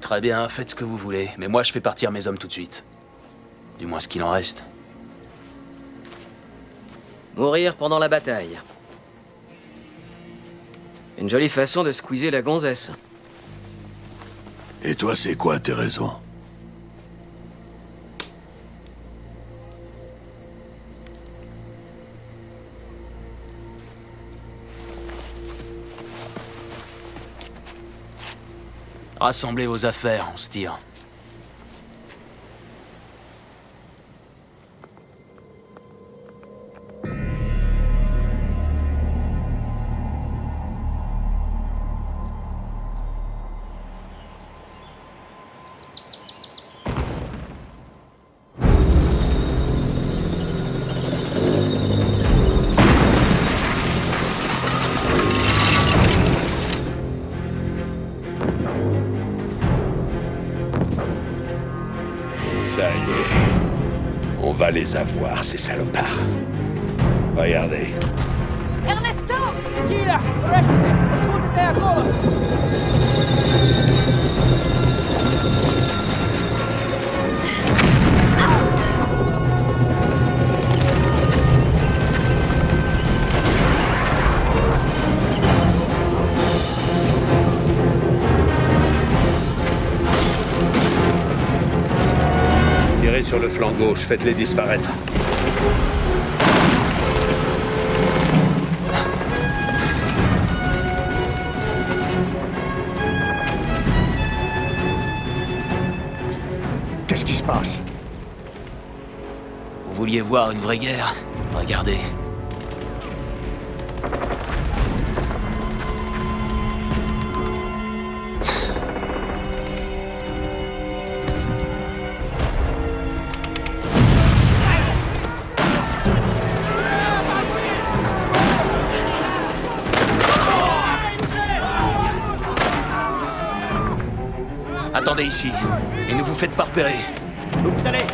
Très bien, faites ce que vous voulez, mais moi je fais partir mes hommes tout de suite. Du moins ce qu'il en reste. Mourir pendant la bataille. Une jolie façon de squeezer la gonzesse. Et toi, c'est quoi tes raisons? Rassemblez vos affaires, on se tire. Ça y est. On va les avoir, ces salopards. Regardez. Ernesto! Gila, restati! Ascoltate ancora! Tirez sur le flanc gauche, faites-les disparaître. Qu'est-ce qui se passe? Vous vouliez voir une vraie guerre? Regardez. Attendez ici, et ne vous faites pas repérer. Où vous allez?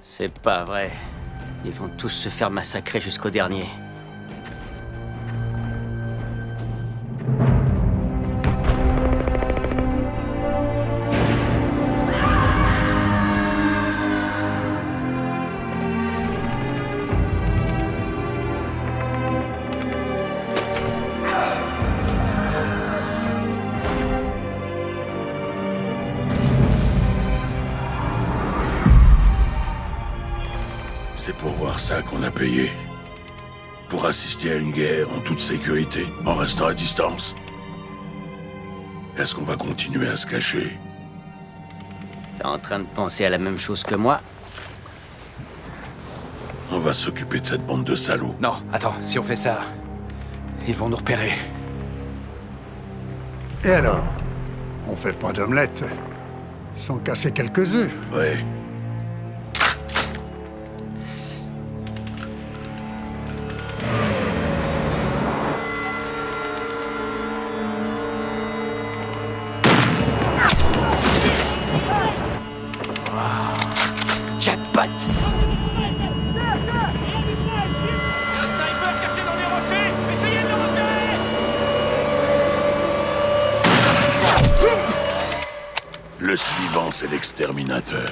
C'est pas vrai. Ils vont tous se faire massacrer jusqu'au dernier. C'est pour voir ça qu'on a payé. Pour assister à une guerre en toute sécurité, en restant à distance. Est-ce qu'on va continuer à se cacher? T'es en train de penser à la même chose que moi? On va s'occuper de cette bande de salauds. Non, attends, si on fait ça, ils vont nous repérer. Et alors? On fait pas d'omelette sans casser quelques œufs. Ouais. Jackpot! Un sniper caché dans les rochers! Essayez de le repérer! Le suivant, c'est l'exterminateur.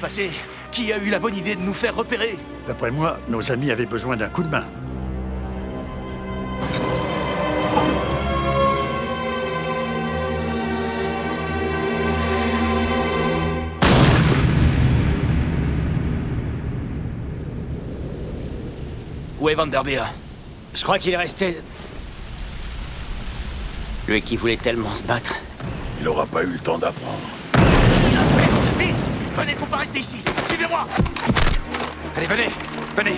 passé? Qui a eu la bonne idée de nous faire repérer? D'après moi, nos amis avaient besoin d'un coup de main. Où est Vanderbeer? Je crois qu'il est resté... Lui qui voulait tellement se battre. Il aura pas eu le temps d'apprendre. Vite! Venez, faut pas rester ici! Suivez-moi! Allez, venez! Venez!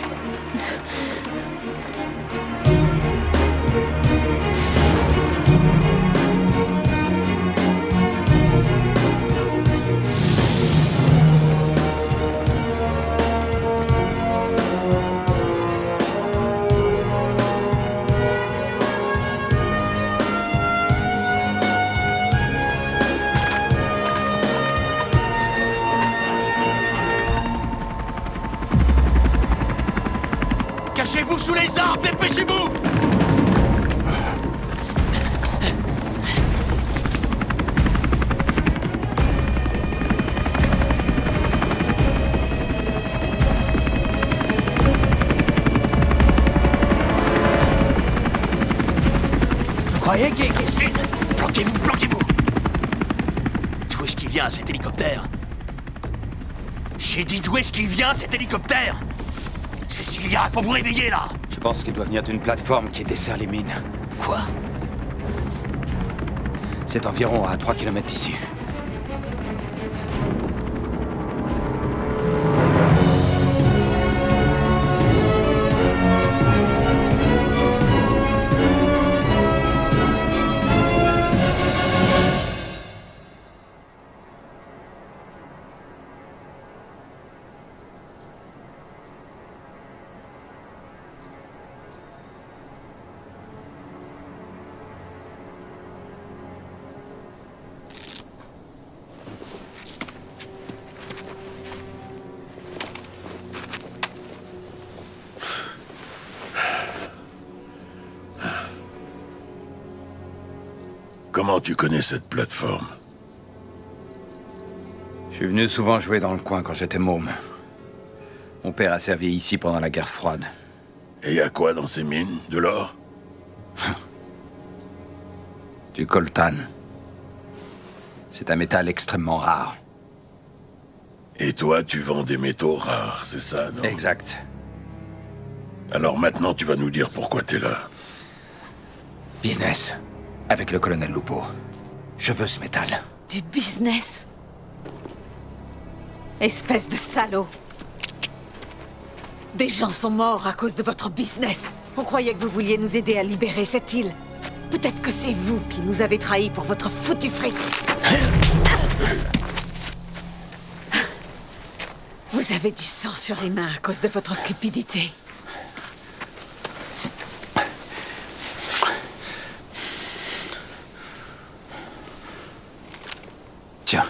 Cachez-vous sous les arbres, dépêchez-vous! Vous croyez qu'il... Planquez-vous, planquez-vous! D'où est-ce qu'il vient, cet hélicoptère? J'ai dit d'où est-ce qu'il vient, cet hélicoptère? Cecilia, faut vous réveiller, là! Je pense qu'il doit venir d'une plateforme qui dessert les mines. Quoi? C'est environ à 3 km d'ici. Comment tu connais cette plateforme? Je suis venu souvent jouer dans le coin quand j'étais môme. Mon père a servi ici pendant la guerre froide. Et y a quoi dans ces mines? De l'or? Du coltan. C'est un métal extrêmement rare. Et toi, tu vends des métaux rares, c'est ça, non? Exact. Alors maintenant, tu vas nous dire pourquoi t'es là. Business. Avec le colonel Lupo. Je veux ce métal. Du business? Espèce de salaud! Des gens sont morts à cause de votre business. On croyait que vous vouliez nous aider à libérer cette île. Peut-être que c'est vous qui nous avez trahis pour votre foutu fric. Vous avez du sang sur les mains à cause de votre cupidité. Tiens.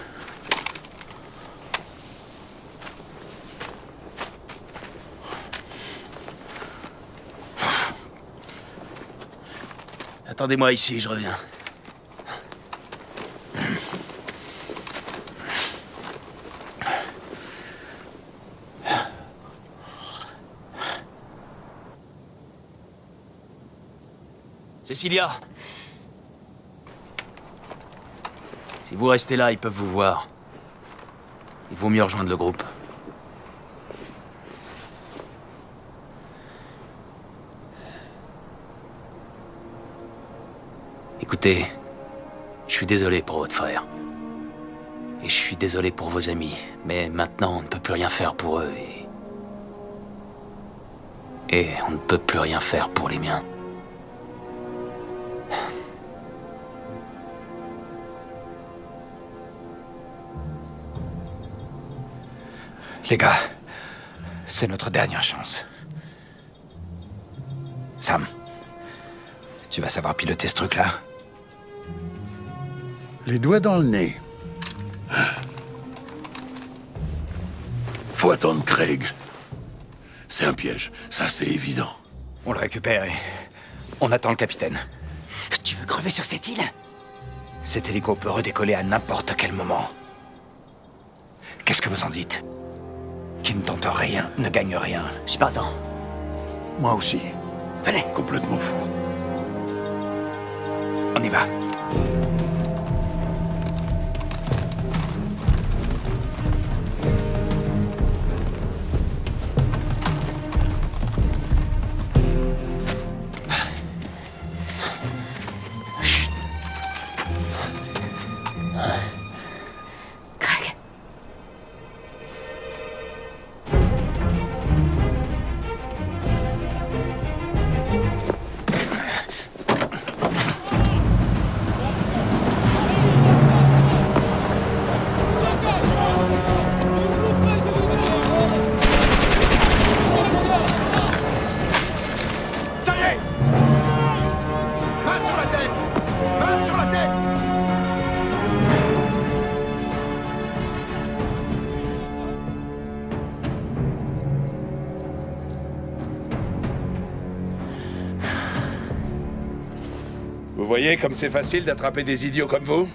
Attendez-moi ici, je reviens. Cecilia! Si vous restez là, ils peuvent vous voir. Il vaut mieux rejoindre le groupe. Écoutez, je suis désolé pour votre frère. Et je suis désolé pour vos amis. Mais maintenant, on ne peut plus rien faire pour eux et on ne peut plus rien faire pour les miens. Les gars, c'est notre dernière chance. Sam, tu vas savoir piloter ce truc-là? Les doigts dans le nez. Faut attendre Craig. C'est un piège, ça c'est évident. On le récupère et on attend le capitaine. Tu veux crever sur cette île? Cet hélico peut redécoller à n'importe quel moment. Qu'est-ce que vous en dites? qui ne tente rien ne gagne rien. Je suis partant. Moi aussi. Venez. Complètement fou. On y va. Vous voyez comme c'est facile d'attraper des idiots comme vous?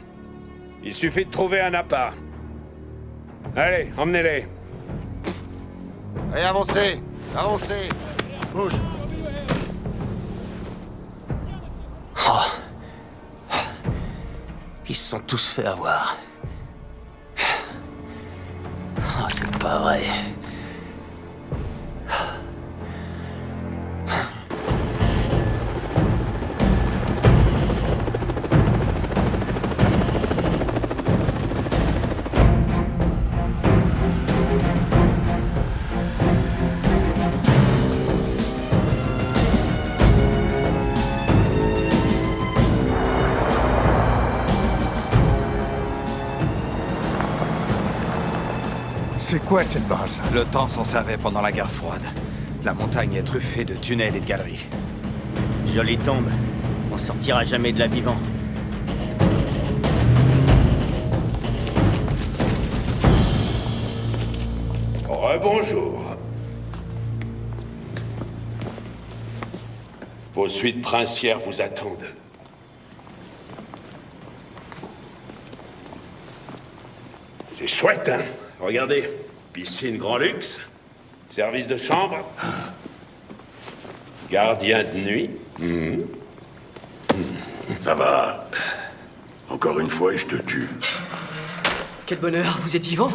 Il suffit de trouver un appât. Allez, emmenez-les. Allez, avancez! Avancez! Bouge! Oh. Ils se sont tous fait avoir. Oh, c'est pas vrai. C'est quoi cette base? Le temps s'en servait pendant la guerre froide. La montagne est truffée de tunnels et de galeries. Jolie tombe. On sortira jamais de là vivant. Rebonjour. Vos suites princières vous attendent. C'est chouette, hein? Regardez. Piscine grand luxe. Service de chambre. Gardien de nuit. Ça va. Encore une fois et je te tue. Quel bonheur, vous êtes vivant?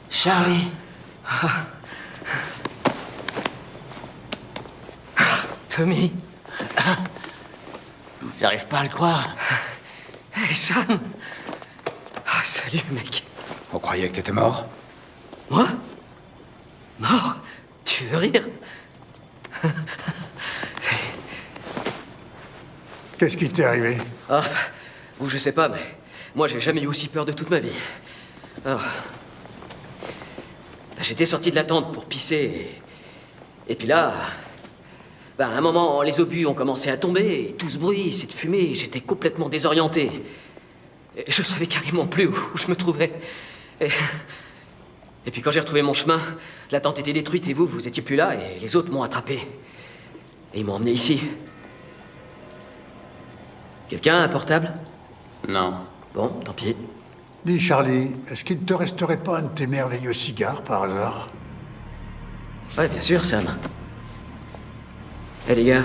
Charlie. Tommy. J'arrive pas à le croire. Hey, Sam. Ah, salut, mec. On croyait que t'étais mort? Moi? Mort? Tu veux rire? Qu'est-ce qui t'est arrivé? Ah, ou je sais pas, mais moi j'ai jamais eu aussi peur de toute ma vie. Alors, j'étais sorti de la tente pour pisser et puis là, à un moment, les obus ont commencé à tomber et tout ce bruit, cette fumée, j'étais complètement désorienté. Et je savais carrément plus où je me trouvais. Et puis quand j'ai retrouvé mon chemin, la tente était détruite et vous étiez plus là et les autres m'ont attrapé. Et ils m'ont emmené ici. Quelqu'un a un portable? Non. Bon, tant pis. Dis, Charlie, est-ce qu'il ne te resterait pas un de tes merveilleux cigares, par hasard? Ouais, bien sûr, Sam. Eh, les gars,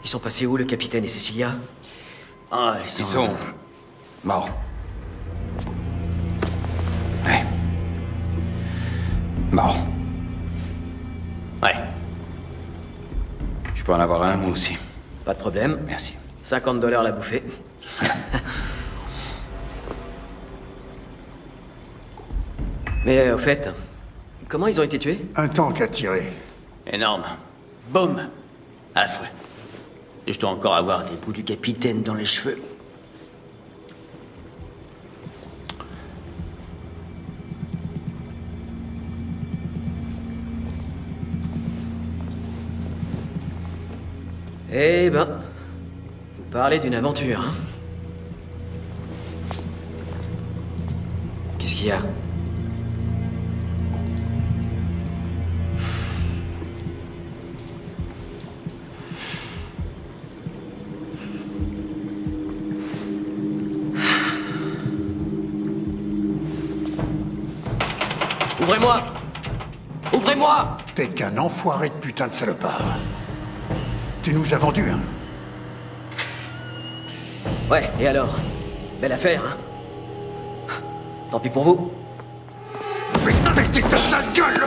ils sont passés où, le capitaine et Cecilia? Ah, Ils sont... morts. Ouais. Morts. Ouais. Je peux en avoir un, moi aussi. Pas de problème. Merci. $50 la bouffée. Mais au fait, comment ils ont été tués? Un tank a tiré. Énorme. Boum. Affreux. Et je dois encore avoir des bouts du capitaine dans les cheveux. Eh ben, vous parlez d'une aventure, hein? Qu'est-ce qu'il y a? Ouvrez-moi! Ouvrez-moi! T'es qu'un enfoiré de putain de salopard. Tu nous as vendus, hein? Ouais, et alors? Belle affaire, hein? Tant pis pour vous. Je vais péter ta sale gueule!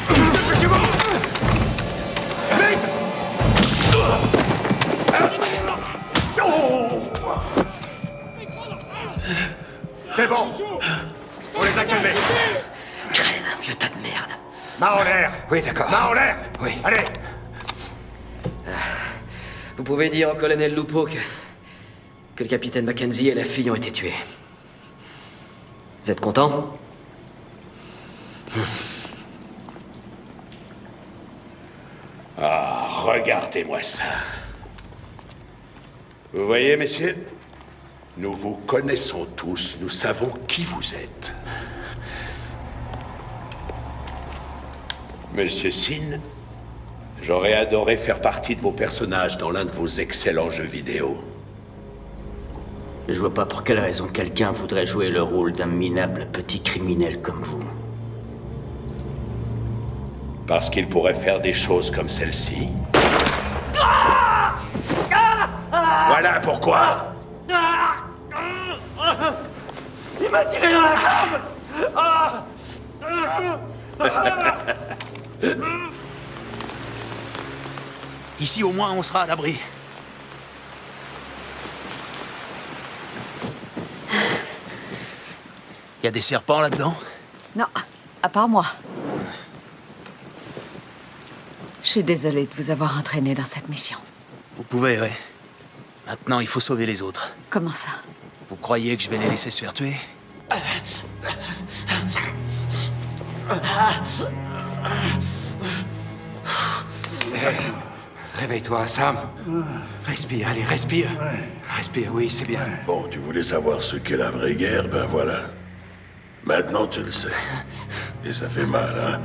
Dépêchez-vous! Vite! C'est bon! On les a calmés! Crève, vieux tas de merde. Main en l'air! Oui, d'accord. Main en l'air! Oui. Allez! Vous pouvez dire au colonel Lupo que le capitaine Mackenzie et la fille ont été tués. Vous êtes content? Ah, regardez-moi ça. Vous voyez, messieurs? Nous vous connaissons tous, nous savons qui vous êtes. Monsieur Sin, j'aurais adoré faire partie de vos personnages dans l'un de vos excellents jeux vidéo. Je vois pas pour quelle raison quelqu'un voudrait jouer le rôle d'un minable petit criminel comme vous. Parce qu'il pourrait faire des choses comme celle-ci. Voilà pourquoi. Il m'a tiré dans la jambe. Ici, au moins, on sera à l'abri. Y a des serpents là-dedans? Non, à part moi. Je suis désolée de vous avoir entraîné dans cette mission. Vous pouvez, ouais. Maintenant, il faut sauver les autres. Comment ça? Vous croyez que je vais les laisser se faire tuer? Réveille-toi, Sam. Respire, allez, respire. Respire, oui, c'est bien. Bon, tu voulais savoir ce qu'est la vraie guerre, ben voilà. Maintenant, tu le sais. Et ça fait mal, hein?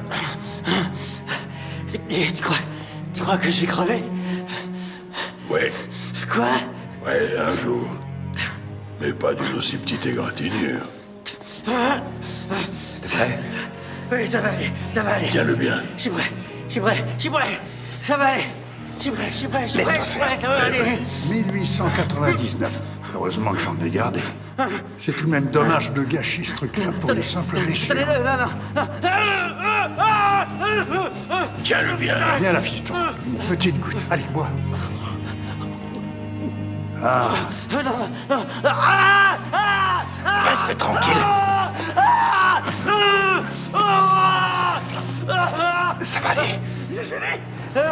Et tu crois que je vais crever? Ouais. Quoi? Ouais, un jour. Mais pas d'une aussi petite égratignure. T'es prêt? Oui, ça va aller, ça va aller. Tiens-le bien. Je suis prêt, je suis prêt, je suis prêt. Ça va aller. Je suis prêt, je suis prêt, je suis prêt, je suis prêt, ça va aller. 1899. Heureusement que j'en ai gardé. C'est tout de même dommage de gâcher ce truc-là pour une simple blessure. Non. Tiens-le bien. Viens là, fiston. Une petite goutte. Allez, bois. Ah. Reste tranquille. Ça va aller.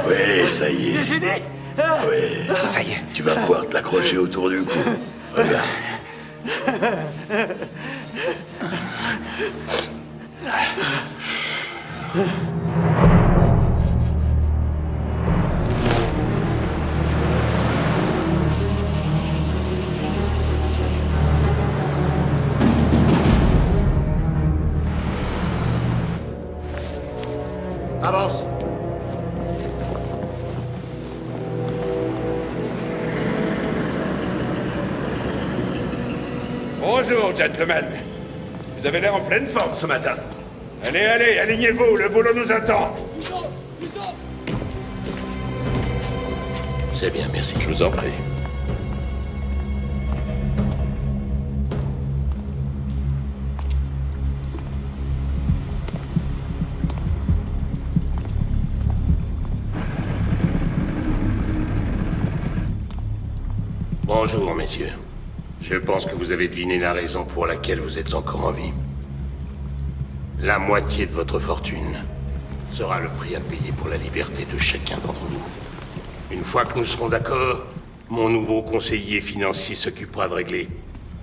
Oui, ça y est. C'est fini? Oui. Ça y est. Tu vas pouvoir te l'accrocher autour du cou. Regarde. Avance. Bonjour, gentlemen. Vous avez l'air en pleine forme ce matin. Allez, alignez-vous, le boulot nous attend. C'est bien, merci. Je vous en prie. Bonjour, messieurs. Je pense que vous avez deviné la raison pour laquelle vous êtes encore en vie. La moitié de votre fortune sera le prix à payer pour la liberté de chacun d'entre vous. Une fois que nous serons d'accord, mon nouveau conseiller financier s'occupera de régler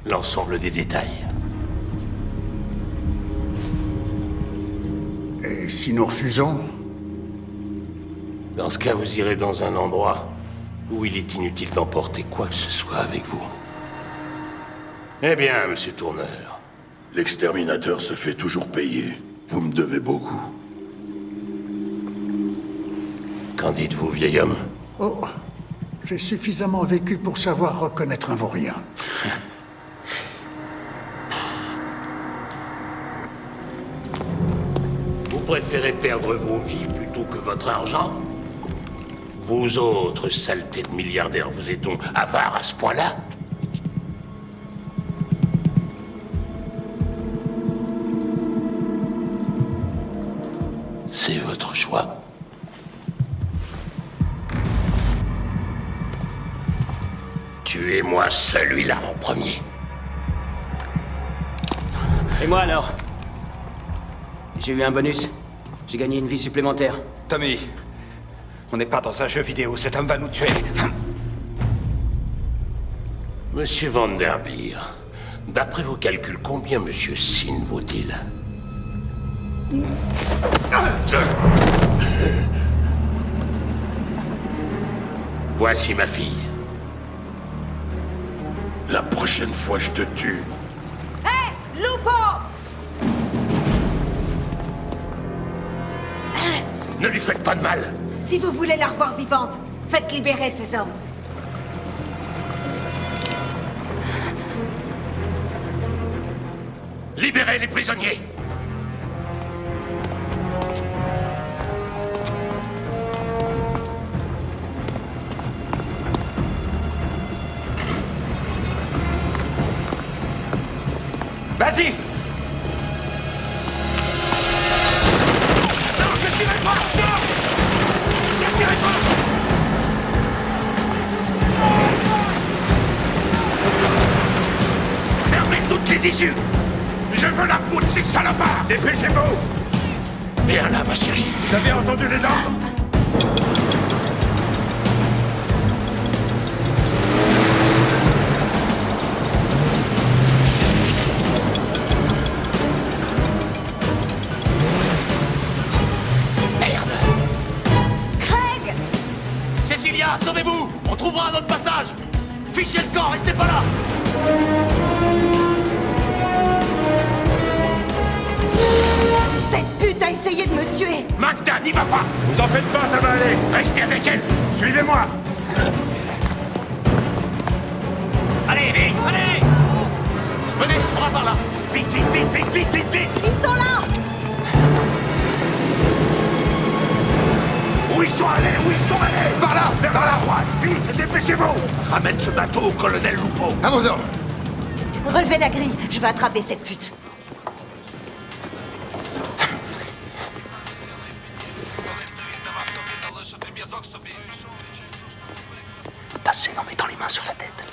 l'ensemble des détails. Et si nous refusons? Dans ce cas, vous irez dans un endroit où il est inutile d'emporter quoi que ce soit avec vous. Eh bien, monsieur Tourneur. L'exterminateur se fait toujours payer. Vous me devez beaucoup. Qu'en dites-vous, vieil homme? Oh, j'ai suffisamment vécu pour savoir reconnaître un vaurien. préférez perdre vos vies plutôt que votre argent? Vous autres, saletés de milliardaires, vous êtes donc avares à ce point-là? C'est votre choix. Tuez-moi celui-là en premier. Et moi alors? J'ai eu un bonus. J'ai gagné une vie supplémentaire. Tommy, on n'est pas dans un jeu vidéo, cet homme va nous tuer. Monsieur Vanderbeer, d'après vos calculs, combien Monsieur Sin vaut-il? Voici ma fille. La prochaine fois, je te tue. Hé, Lupo! Ne lui faites pas de mal. Si vous voulez la revoir vivante, faites libérer ces hommes. Libérez les prisonniers. Vas-y! Non, ne tirez pas! Non! Ne tirez pas! Fermez toutes les issues. Je veux la peau de ces salopards. Dépêchez-vous. Viens là, ma chérie. Vous avez entendu les ordres? Cecilia, sauvez-vous! On trouvera un autre passage! Fichez le camp, restez pas là! Cette pute a essayé de me tuer! Magda, n'y va pas! Vous en faites pas, ça va aller! Restez avec elle! Suivez-moi! Allez, vite! Allez! Venez, on va par là! Vite, vite, vite, vite, vite, vite, vite! Ils sont là! Où ils sont allés? Où ils sont allés? Par là! Vers la droite! Vite, dépêchez-vous! Ramène ce bateau au colonel Lupo! À vos ordres! Relevez la grille, je vais attraper cette pute. Passez en mettant les mains sur la tête.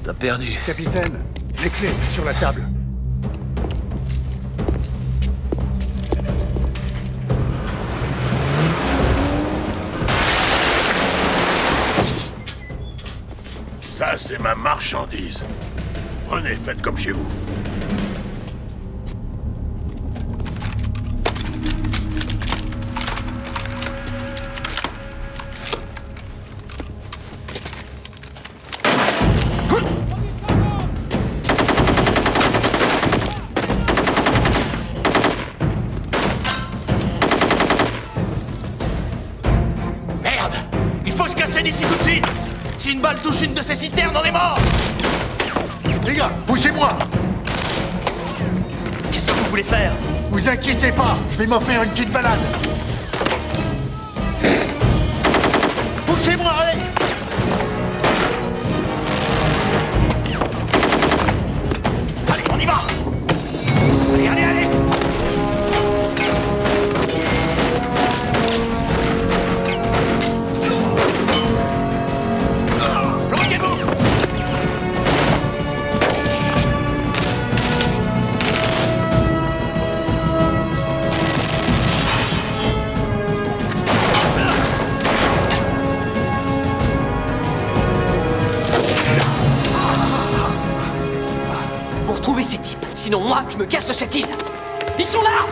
T'as perdu. Capitaine, les clés sur la table. Ça, c'est ma marchandise. Prenez, faites comme chez vous. Merde! Il faut se casser d'ici tout de suite! Si une balle touche une de ces citernes, on est mort! Les gars, poussez-moi! Qu'est-ce que vous voulez faire? Vous inquiétez pas, je vais m'en faire une petite balade. Poussez-moi, allez! Allez, on y va! Allez, allez, allez! Planquez-vous! Vous retrouvez ces types, sinon moi, je me casse de cette île. Ils sont là!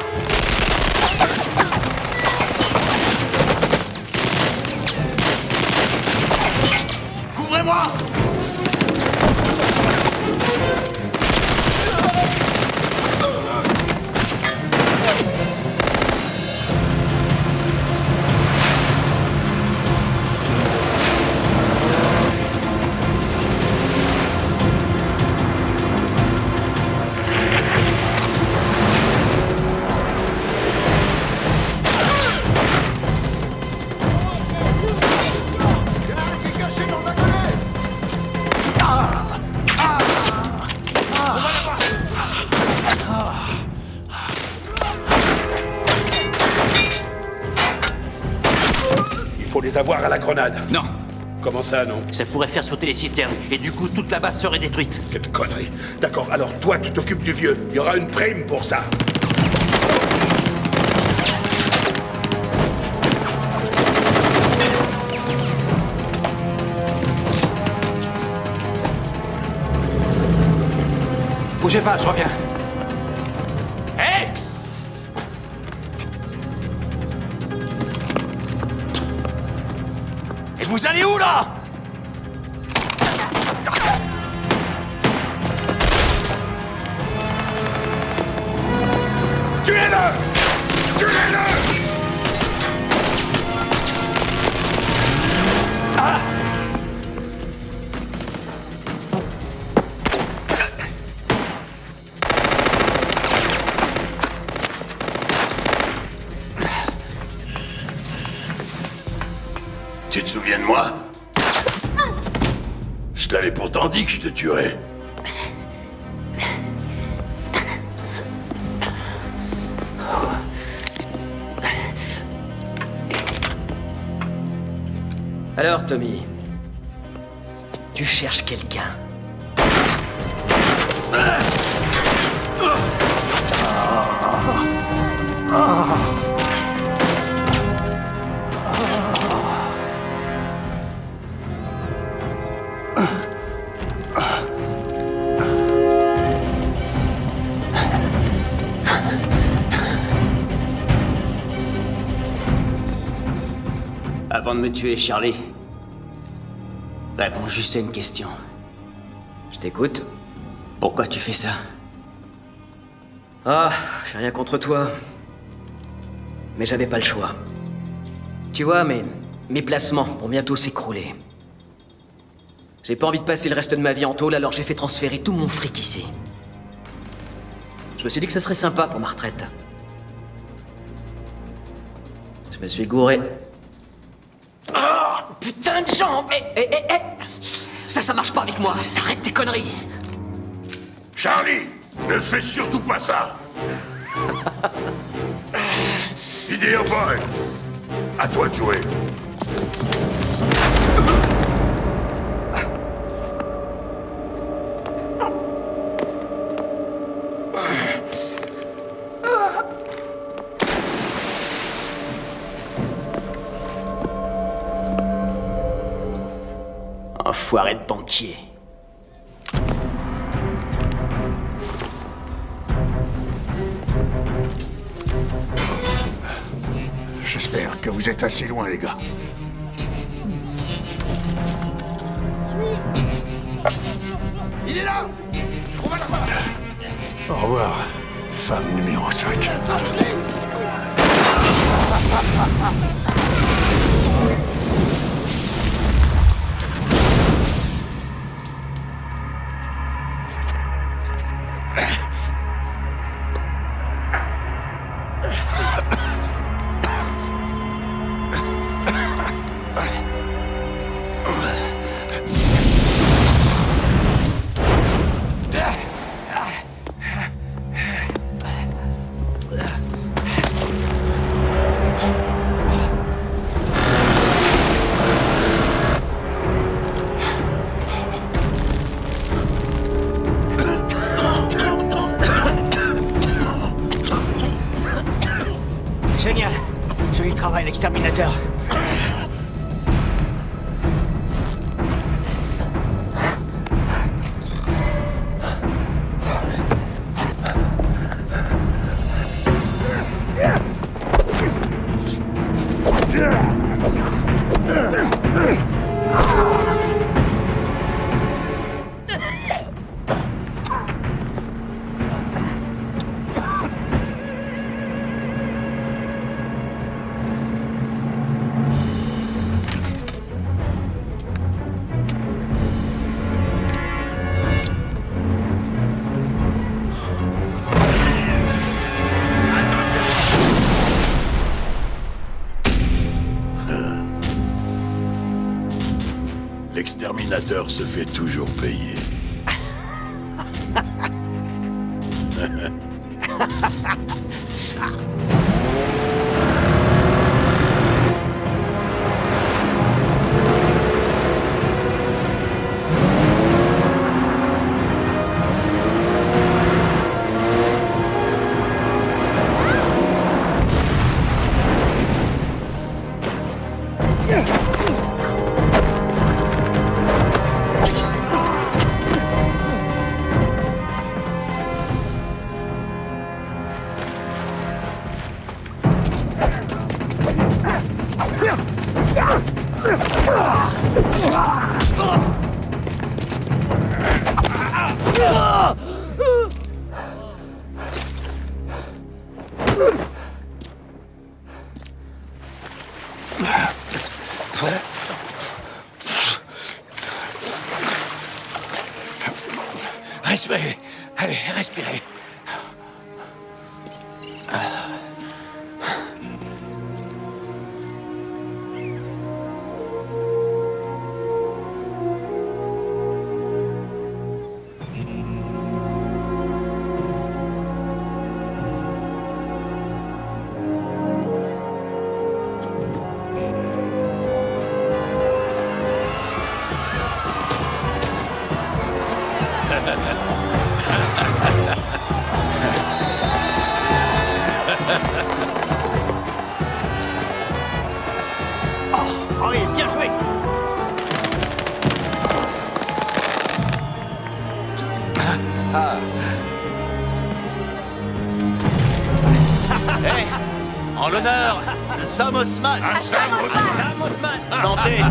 Couvrez-moi! Savoir à la grenade. Non. Comment ça, non? Ça pourrait faire sauter les citernes, et du coup, toute la base serait détruite. Quelle connerie. D'accord, alors toi, tu t'occupes du vieux. Il y aura une prime pour ça. Bougez pas, je reviens. Hé! Et vous allez où, là? Tuez-le! Tuez-le! Ah! Tu te souviens de moi? Je t'avais pourtant dit que je te tuerais. Alors, Tommy, tu cherches quelqu'un. Avant de me tuer, Charlie, réponds juste à une question. Je t'écoute. Pourquoi tu fais ça? Ah, j'ai rien contre toi. Mais j'avais pas le choix. Tu vois, mes placements vont bientôt s'écrouler. J'ai pas envie de passer le reste de ma vie en tôle, alors j'ai fait transférer tout mon fric ici. Je me suis dit que ce serait sympa pour ma retraite. Je me suis gouré. Oh, putain de jambe! Ça marche pas avec moi. T'arrêtes tes conneries. Charlie, ne fais surtout pas ça. Video boy, à toi de jouer. Enfoiré de banquier. J'espère que vous êtes assez loin, les gars. Il est là! On va là-bas! Au revoir, femme numéro 5. Génial. Joli travail, l'exterminateur. L'exterminateur se fait toujours payer. respirer. Oh, oui, bien joué. Hey, en l'honneur de Sam Osman. Sam Osman. Santé.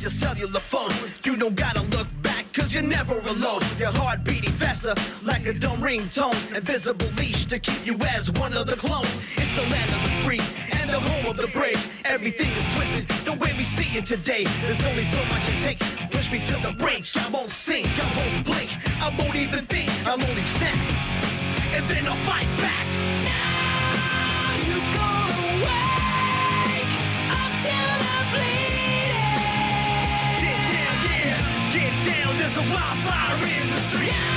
Cellular phone. You don't gotta look back, cause you're never alone. Your heart beating faster, like a dumb ringtone. Invisible leash to keep you as one of the clones. It's the land of the free and the home of the brave. Everything is twisted the way we see it today. There's only so much to take. Push me to the brink. I won't sink, I won't blink. I won't even think, I'll only snap. And then I'll fight back. Now you go away up till the bleed. Get down, there's a wildfire in the street.